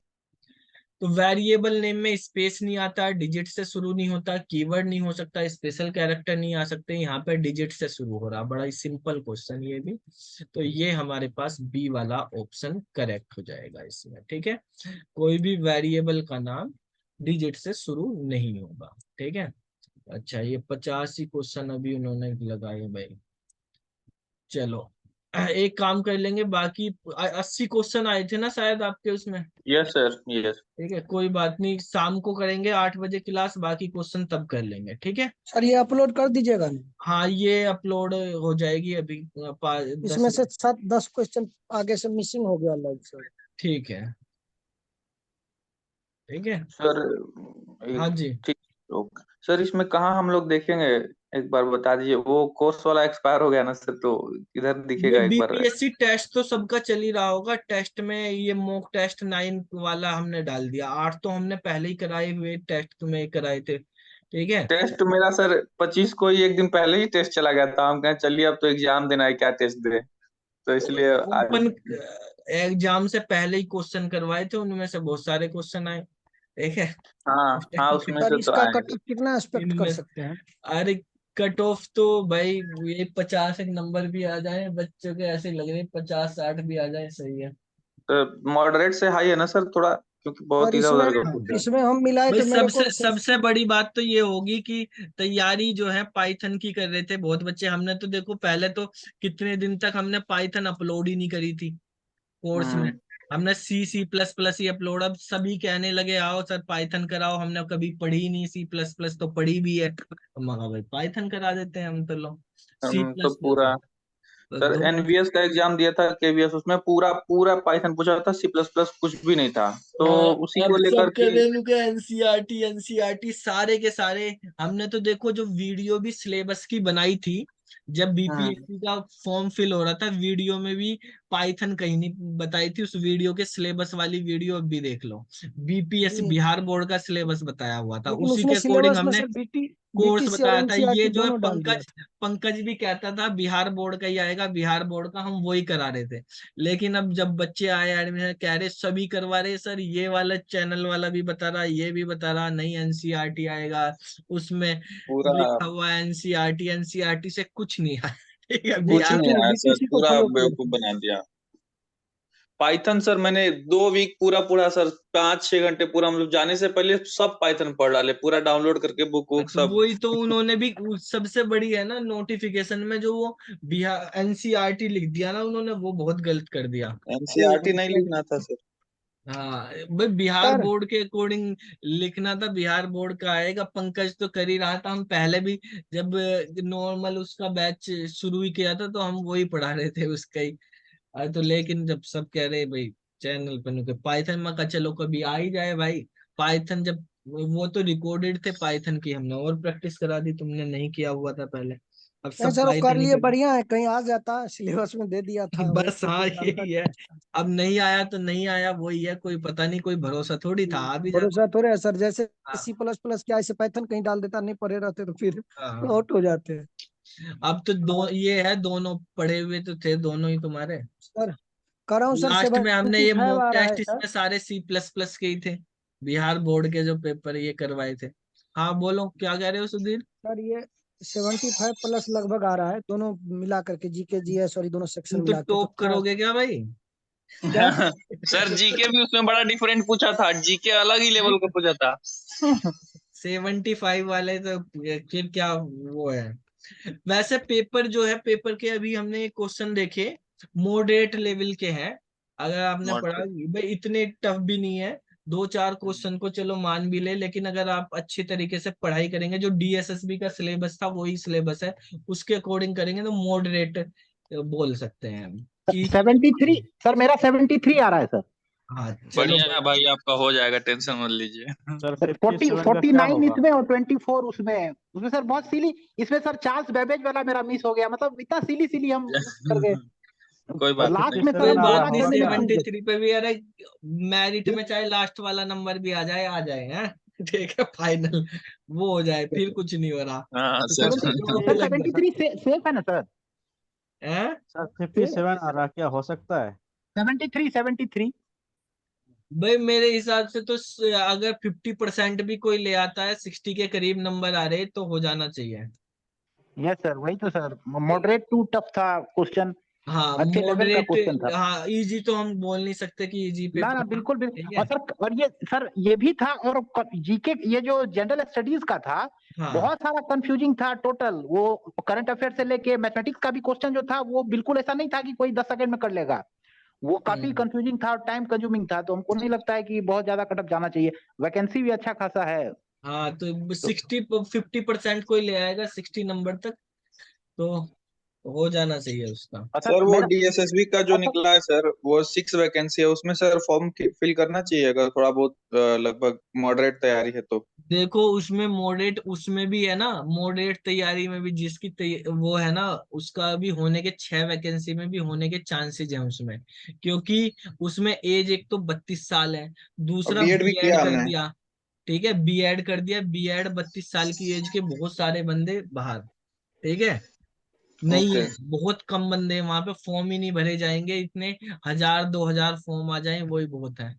तो वेरिएबल नेम में स्पेस नहीं आता, डिजिट से शुरू नहीं होता, कीवर्ड नहीं हो सकता, स्पेशल कैरेक्टर नहीं आ सकते, यहाँ पे डिजिट से शुरू हो रहा, बड़ा ही सिंपल क्वेश्चन ये भी। तो ये हमारे पास बी वाला ऑप्शन करेक्ट हो जाएगा इसमें, ठीक है। कोई भी वेरिएबल का नाम डिजिट से शुरू नहीं होगा, ठीक है। अच्छा, ये 85 क्वेश्चन अभी उन्होंने लगाए भाई। चलो एक काम कर लेंगे, बाकी 80 क्वेश्चन आए थे ना शायद आपके उसमें, यस सर, यस। ठीक है, कोई बात नहीं, शाम को करेंगे 8 बजे क्लास, बाकी क्वेश्चन तब कर लेंगे, ठीक है। सर ये अपलोड कर दीजिएगा ना, हाँ ये अपलोड हो जाएगी अभी 10 इसमें से मिनट, 7-10 क्वेश्चन आगे से मिसिंग हो गया लाइक सर। ठीक है, ठीक है। सर हाँ जी, ठीक। ओके सर, इसमें कहाँ हम लोग देखेंगे? एक बार बता दीजिए, वो कोर्स वाला एक्सपायर हो गया ना सर, तो इधर ये दिखेगा एक बार? BPSC टेस्ट तो सबका चल ही रहा होगा, टेस्ट में ये मॉक टेस्ट 9 वाला हमने डाल दिया, 8 तो हमने पहले ही कराए हुए टेस्ट तुम्हें कराए थे, ठीक है। टेस्ट मेरा सर 25 को ही, एक दिन पहले ही टेस्ट चला गया था। हम कहें चलिए अब तो एग्जाम देना है, क्या टेस्ट दे, तो इसलिए आज। ओपन एग्जाम से पहले ही क्वेश्चन करवाए थे, उनमें से बहुत सारे क्वेश्चन आए, ठीक है। हाँ हाँ, उसमें सर से तो इसका आए। कट कितना एक्सपेक्ट कर इनमें, सकते हैं? अरे कट ऑफ तो भाई ये 50 एक नंबर भी आ जाए बच्चों के, ऐसे लग रहे 50-60 भी आ जाए, सही है। तो मॉडरेट से हाई है ना सर थोड़ा, क्योंकि बहुत सर इधर इसमें उधर का हाँ पूछ रहा है। इसमें हम मिलाए भाई थे मेरे को सबसे सबसे बड़ी बात तो ये होगी कि तैयारी जो है पाइथन की कर रहे थे बहुत बच्चे, हमने तो देखो पहले तो कितने दिन तक हमने पाइथन अपलोड ही नहीं करी थी कोर्स में, हम्म। हमने C++ ही अपलोड, अब सभी कहने लगे आओ सर पाइथन कराओ, हमने कभी पढ़ी ही नहीं, C++ तो पढ़ी भी है, मगर भाई पाइथन करा देते हैं हम तो, लो हम तो C++ पूरा है। सर दो एनवीएस का एग्जाम दिया था, केवीएस, उसमें पूरा पूरा पाइथन पूछा था, सी प्लस प्लस कुछ भी नहीं था, तो उसी अब को लेकर सब के। कहने लगे एनसीईआरटी सारे के सारे। हमने तो देखो जो वीडियो भी सिलेबस की बनाई थी, जब बीपीएससी का फॉर्म फिल हो रहा था, वीडियो में भी पाइथन कहीं नहीं बताई थी। उस वीडियो के सिलेबस वाली वीडियो अब भी देख लो, बीपीएससी नहीं, बिहार बोर्ड का सिलेबस बताया हुआ था, लेकिन उसी उसमें के अकॉर्डिंग सिलेबस में हमने सर कोर्स बीटीसी और बताया था। ये एनसीईआरटी जो है दोनों डाल दिया पंकज था। पंकज भी कहता था बिहार बोर्ड का ही आएगा, बिहार बोर्ड का, हम वही करा रहे थे। लेकिन अब जब बच्चे आए एडमिशन, कह रहे सभी करवा रहे सर, ये वाला चैनल वाला भी बता रहा, ये भी बता रहा नहीं एनसीईआरटी आएगा, उसमें पूरा लिखा हुआ है एनसीईआरटी, एनसीईआरटी से कुछ नहीं आया। ठीक है, कुछ बिहार नहीं आया सर, बीटीसी को पूरा फॉलो किया बेवकूफ बना दिया। पाइथन सर मैंने 2 वीक पूरा पूरा सर 5-6 घंटे पूरा, मतलब जाने से पहले सब पाइथन पढ़ डाले, पूरा डाउनलोड करके बुक वुक तो सब। वही तो उन्होंने भी सबसे बड़ी है ना नोटिफिकेशन में जो वो बिहार एनसीईआरटी लिख दिया ना उन्होंने, वो बहुत गलत कर दिया। एनसीईआरटी नहीं लिखना था सर। हाँ भाई, बिहार सर। बोर्ड के अकॉर्डिंग लिखना था, बिहार बोर्ड का आएगा। पंकज तो कर ही रहा था, हम पहले भी जब नॉर्मल उसका बैच शुरू ही किया था तो हम वही पढ़ा रहे थे उसका ही। अरे तो लेकिन जब सब कह रहे भाई चैनल पे नुके पाइथन में का, चलो कभी आ ही जाए भाई पाइथन। जब वो तो रिकॉर्डेड थे पाइथन की, हमने और प्रैक्टिस करा दी, तुमने नहीं किया हुआ था पहले, अब नहीं सब सर, वो कर पाइथन ही लिए, कर। बढ़िया है, कहीं आ जाता सिलेबस में दे दिया था वो बस तो हाँ कोई जानता यही है। नहीं था। अब नहीं आया तो नहीं आया, वही है, कोई पता नहीं, कोई भरोसा थोड़ी था, आ भी जाता। भरोसा थोड़े है सर, जैसे हाँ C++ क्या ऐसे पाइथन कहीं डाल देता, नहीं पढ़े रहते तो फिर हाँ। आउट हो जाते। अब तो दो ये है, दोनों पढ़े हुए तो थे दोनों ही तुम्हारे। सर कर रहा हूँ सर, लास्ट में हमने ये 75 मॉक आ रहा है टेस्ट सर। इसमें सारे C++ के ही थे, बिहार बोर्ड के जो पेपर ये करवाए थे। हाँ बोलो क्या कह रहे हो सुधीर। सर ये 75 प्लस लगभग आ रहा है, दोनों मिला करके, जीके जीएस और ये दोनों सेक्शन तुम तो मिला के, तो टॉप थोड़ा करोगे क्या भाई। क्या। सर जीके भी उसमें बड़ा डिफरेंट पूछा था, जीके अलग ही लेवल का पूछा था। 75 वाले तो फिर क्या वो है। वैसे पेपर जो है, पेपर के अभी हमने एक क्वेश्चन देखे, मॉडरेट लेवल के हैं। अगर आपने पढ़ा Moderate। भाई, इतने टफ भी नहीं है, 2-4 क्वेश्चन को चलो मान भी ले, लेकिन अगर आप अच्छी तरीके से पढ़ाई करेंगे, जो डीएसएसबी का सिलेबस था वही सिलेबस है, उसके अकॉर्डिंग करेंगे तो मॉडरेट बोल सकते हैं हम कि 73 सर, मेरा 73 आ रहा है सर। हाँ चलो बढ़िया है भाई, आपका हो जाएगा, टेंशन मत लीजिए। सर सर 57 का क्या 49 होगा। इसमें और 24 उसमें। उसमें सर बहुत सिली, इसमें सर चार्ल्स बेबेज वाला मेरा मिस हो गया, मतलब इतना सिली सिली हम कर गए। कोई और बात लास्ट नहीं। में सर कोई 57 हम आ रहा बात बोला नहीं, कि होगा नहीं क्या। ठीक है। 73 पे भी अरे मेरिट में चाहे लास्ट वाला नंबर भी आ जाए हैं। ठीक है फाइनल वो हो जाए, फिर कुछ नहीं हो रहा। हाँ तो सर। चलो ये सर लग रहा 73 सेफ है ना सर। है। सर 57 आ रहा, क्या हो सकता है। 73 भाई मेरे हिसाब से तो अगर 50% भी कोई ले आता है, 60 के करीब नंबर आ रहे तो हो जाना चाहिए। यस सर, वही तो सर, मॉडरेट टू टफ था क्वेश्चन, हाँ अच्छे लेवल का मॉडरेट। क्वेश्चन था। हाँ इजी तो हम बोल नहीं सकते कि इजी ना पेपर ना, था। बिल्कुल ठीक बिल्कुल। है। और सर, और ये सर ये भी था, और जीके ये जो जनरल स्टडीज का था, हाँ बहुत सारा कंफ्यूजिंग था टोटल। वो करंट अफेयर से लेके मैथमेटिक्स का भी क्वेश्चन जो था, वो बिल्कुल ऐसा नहीं था कि कोई 10 सेकंड में कर लेगा। वो काफी हम्म। कंफ्यूजिंग था और टाइम कंज्यूमिंग था, तो हमको नहीं लगता है कि बहुत ज्यादा कटअप जाना चाहिए। वैकेंसी भी अच्छा खासा है हाँ तो तो। 50% कोई ले आएगा 60 नंबर तक, तो हो जाना चाहिए उसका। और सर सर वो मेरा, डीएसएसबी का जो निकला है सर, वो 6 वैकेंसी है, उसमें सर फॉर्म फिल करना चाहिए अगर थोड़ा बहुत लगभग मॉडरेट तैयारी है तो। देखो उसमें मॉडरेट, उसमें भी है ना मॉडरेट तैयारी में भी जिसकी वो है ना, उसका भी होने के 6 वैकेंसी में भी होने के चांसेस हैं उसमें, क्योंकि उसमें एज एक तो 32 साल है, और दूसरा बीएड भी बीएड किया कर हमने। दिया। ठीक है बीएड कर दिया, बीएड 32 साल की एज के बहुत सारे बंदे बाहर। ठीक है, नहीं ओके। है बहुत कम बंदे हैं वहां पे, फॉर्म ही नहीं भरे जाएंगे, इतने 1000-2000 फॉर्म आ जाए वही बहुत है।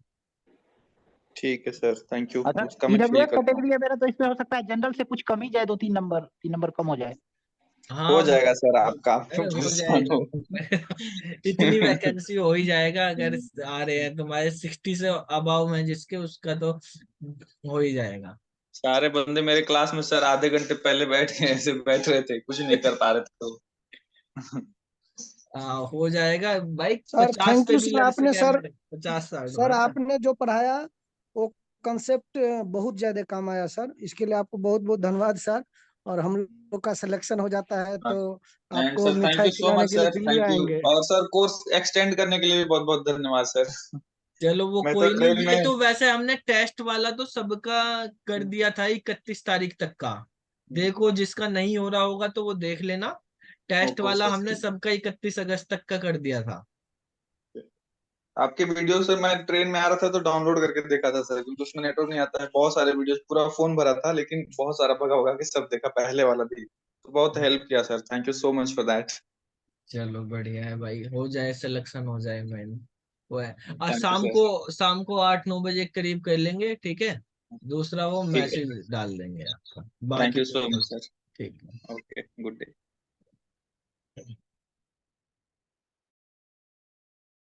ठीक है सर, थैंक यू, अच्छा उसका मैं फिल ईडब्ल्यूएस करता हूँ। कैटेगरी है मेरा, तो इसमें हो सकता है जनरल से कुछ कम ही जाए, 2-3 नंबर कम हो जाए। हो हाँ जाएगा सर, आपका अरे हो परेशान जाएगा। हो। इतनी वैकेंसी हो ही जाएगा, अगर आ रहे हैं तुम्हारे 60 से अबाव में जिसके, उसका तो हो ही जाएगा। सारे बंदे मेरे क्लास में सर आधे घंटे पहले बैठे ऐसे बैठ रहे थे, कुछ नहीं कर पा रहे थे तो। हो जाएगा भाई, सर 50 थैंक पे यू भी सर, लग आपने सके सर, हमें, 50-60 सर बात है। आपने जो पढ़ाया वो कंसेप्ट बहुत ज्यादा काम आया सर, इसके लिए आपको बहुत बहुत धन्यवाद सर। और हम का सिलेक्शन हो जाता है तो एंड आपको सर थैंक मिठाई यू सो खिलाने मच के लिए सर, दिल्ली थैंक यू। आएंगे। और सर कोर्स एक्सटेंड करने के लिए भी बहुत बहुत धन्यवाद सर। चलो वो मैं तो कोई नहीं, ट्रेन ये में तो वैसे हमने टेस्ट वाला तो सबका कर दिया था 31 तारीख तक का। देखो जिसका नहीं हो रहा होगा तो वो देख लेना। टेस्ट ओके वाला सर। हमने सबका 31 अगस्त तक का कर दिया था। आपके वीडियो से मैं ट्रेन में आ रहा था तो डाउनलोड करके देखा था सर, क्योंकि उसमें नेटवर्क नहीं आता है। बहुत सारे वीडियोस, पूरा फोन भरा था, लेकिन बहुत सारा भगा होगा कि सब देखा, पहले वाला भी तो बहुत हेल्प किया sir. Thank you so much for that. चलो बढ़िया है भाई, हो जाए सिलेक्शन हो जाए मेन वो है। और थैंक यू शाम सर। को शाम को 8-9 बजे करीब कर लेंगे, ठीक है। दूसरा वो ठीक है, मैसेज डाल देंगे आपका, थैंक बाकी यू तो सो ठीक मच सर। ठीक है। Okay, good day.